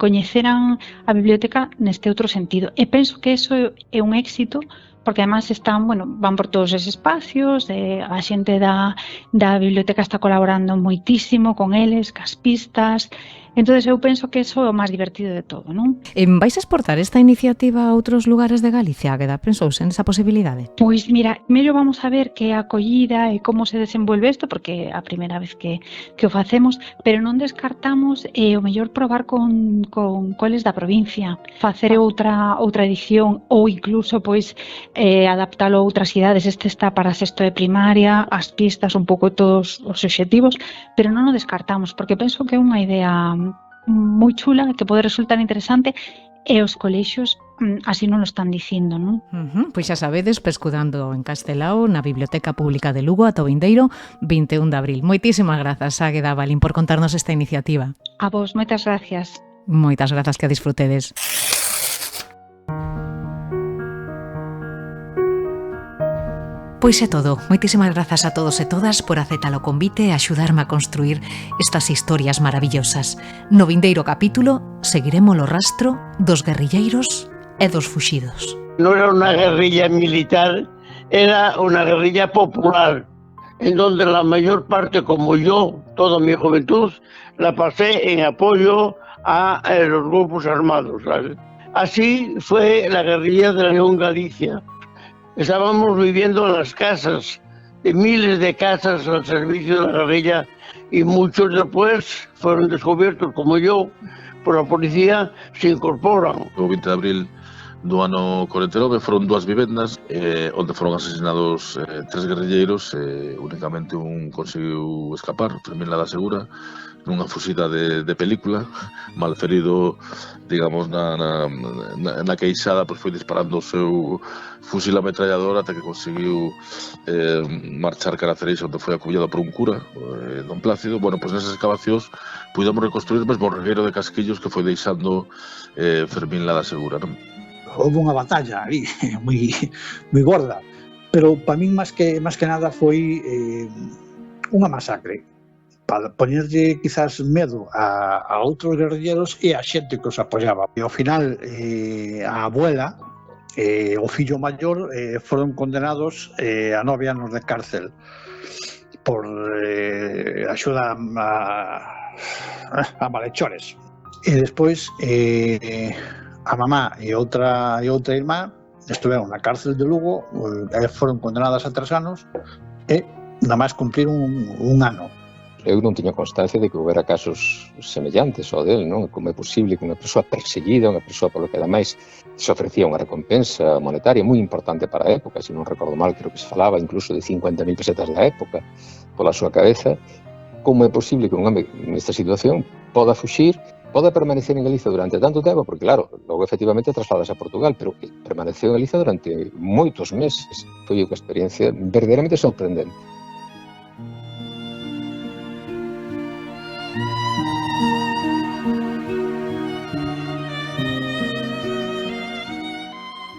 coñeceran a biblioteca neste outro sentido. E penso que eso é un éxito, porque además van por todos eses espacios, a xente da biblioteca está colaborando moitísimo con eles, cas pistas. Entonces eu penso que eso é o máis divertido de todo, non? Vais a exportar esta iniciativa a outros lugares de Galicia? Agueda, pensouse en esa posibilidade? Pois mira, mellor vamos a ver que a acollida e como se desenvolve isto, porque é a primeira vez que o facemos, pero non descartamos o mellor probar con coles da provincia, facer outra edición ou incluso pois adaptalo a outras cidades. Este está para sexto de primaria, as pistas, un pouco todos os obxectivos, pero non o descartamos, porque penso que é unha idea moi chula, que pode resultar interesante, e os colexios así non o están dicindo, non? Pois xa sabedes, pescudando en Castelao, na Biblioteca Pública de Lugo, ata o vindeiro 21 de abril. Moitísimas grazas, Águeda Balín, por contarnos esta iniciativa. A vos, moitas gracias. Moitas grazas, que a disfrutedes. Pois é todo. Moitísimas grazas a todos e todas por aceptar o convite e axudarme a construir estas historias maravillosas. No vindeiro capítulo seguiremos o rastro dos guerrilleiros e dos fuxidos. Non era unha guerrilla militar, era unha guerrilla popular, en donde la mayor parte, como yo, toda mi juventud, la pasé en apoyo a los grupos armados, ¿sabes? Así fue la guerrilla de la León Galicia. Estábamos viviendo en las casas, de miles de casas al servicio de la guerrilla, y muchos después fueron descubiertos, como yo, por la policía, se incorporan. O 20 de abril do ano 49 foron dúas vivendas onde foron asesinados 3 guerrilleiros, únicamente un conseguiu escapar, Fermín Lada Segura, nunha fuxida de película, mal ferido, digamos, na queixada, pois foi disparando o seu fusil ametrallador ata que conseguiu marchar cara a Cereixo, onde foi acullado por un cura, don Plácido. Bueno, pois nesas excavacións pudemos reconstruir mesmo o regueiro de casquillos que foi deixando Fermín Lada Segura, non? Houve unha batalla ali, moi gorda, pero para min máis que nada foi unha masacre, para poñerlle quizás medo a outros guerrilleros e a xente que os apoiaba. E ao final a abuela e o fillo maior foron condenados a 9 anos de cárcel por axuda a malhechores. E despois a mamá e outra irmá estiveron na cárcel de Lugo, foron condenadas a 3 anos, e nada máis cumplir un ano. Eu non tiña constancia de que houbera casos semellantes ao del, non? Como é posible que unha persoa perseguida, unha persoa polo que ademais se ofrecía unha recompensa monetaria moi importante para a época, se non recordo mal, creo que se falaba incluso de 50.000 pesetas da época pola súa cabeza. Como é posible que un home nesta situación poda fuxir, poda permanecer en Galicia durante tanto tempo, porque claro, logo efectivamente trasladas a Portugal, pero permaneceu en Galicia durante moitos meses. Foi unha experiencia verdadeiramente sorprendente.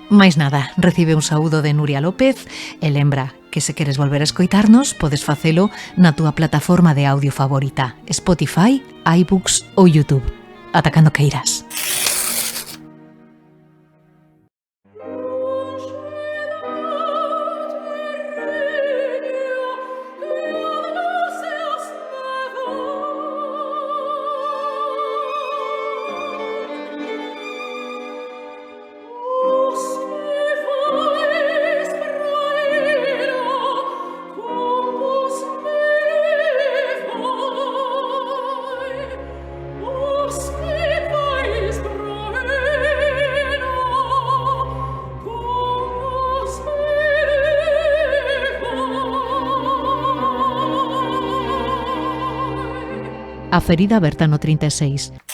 Máis nada, recibe un saúdo de Nuria López e lembra que se queres volver a escoitarnos, podes facelo na túa plataforma de audio favorita, Spotify, iBooks ou YouTube. Ata cando queiras. A ferida aberta no 36.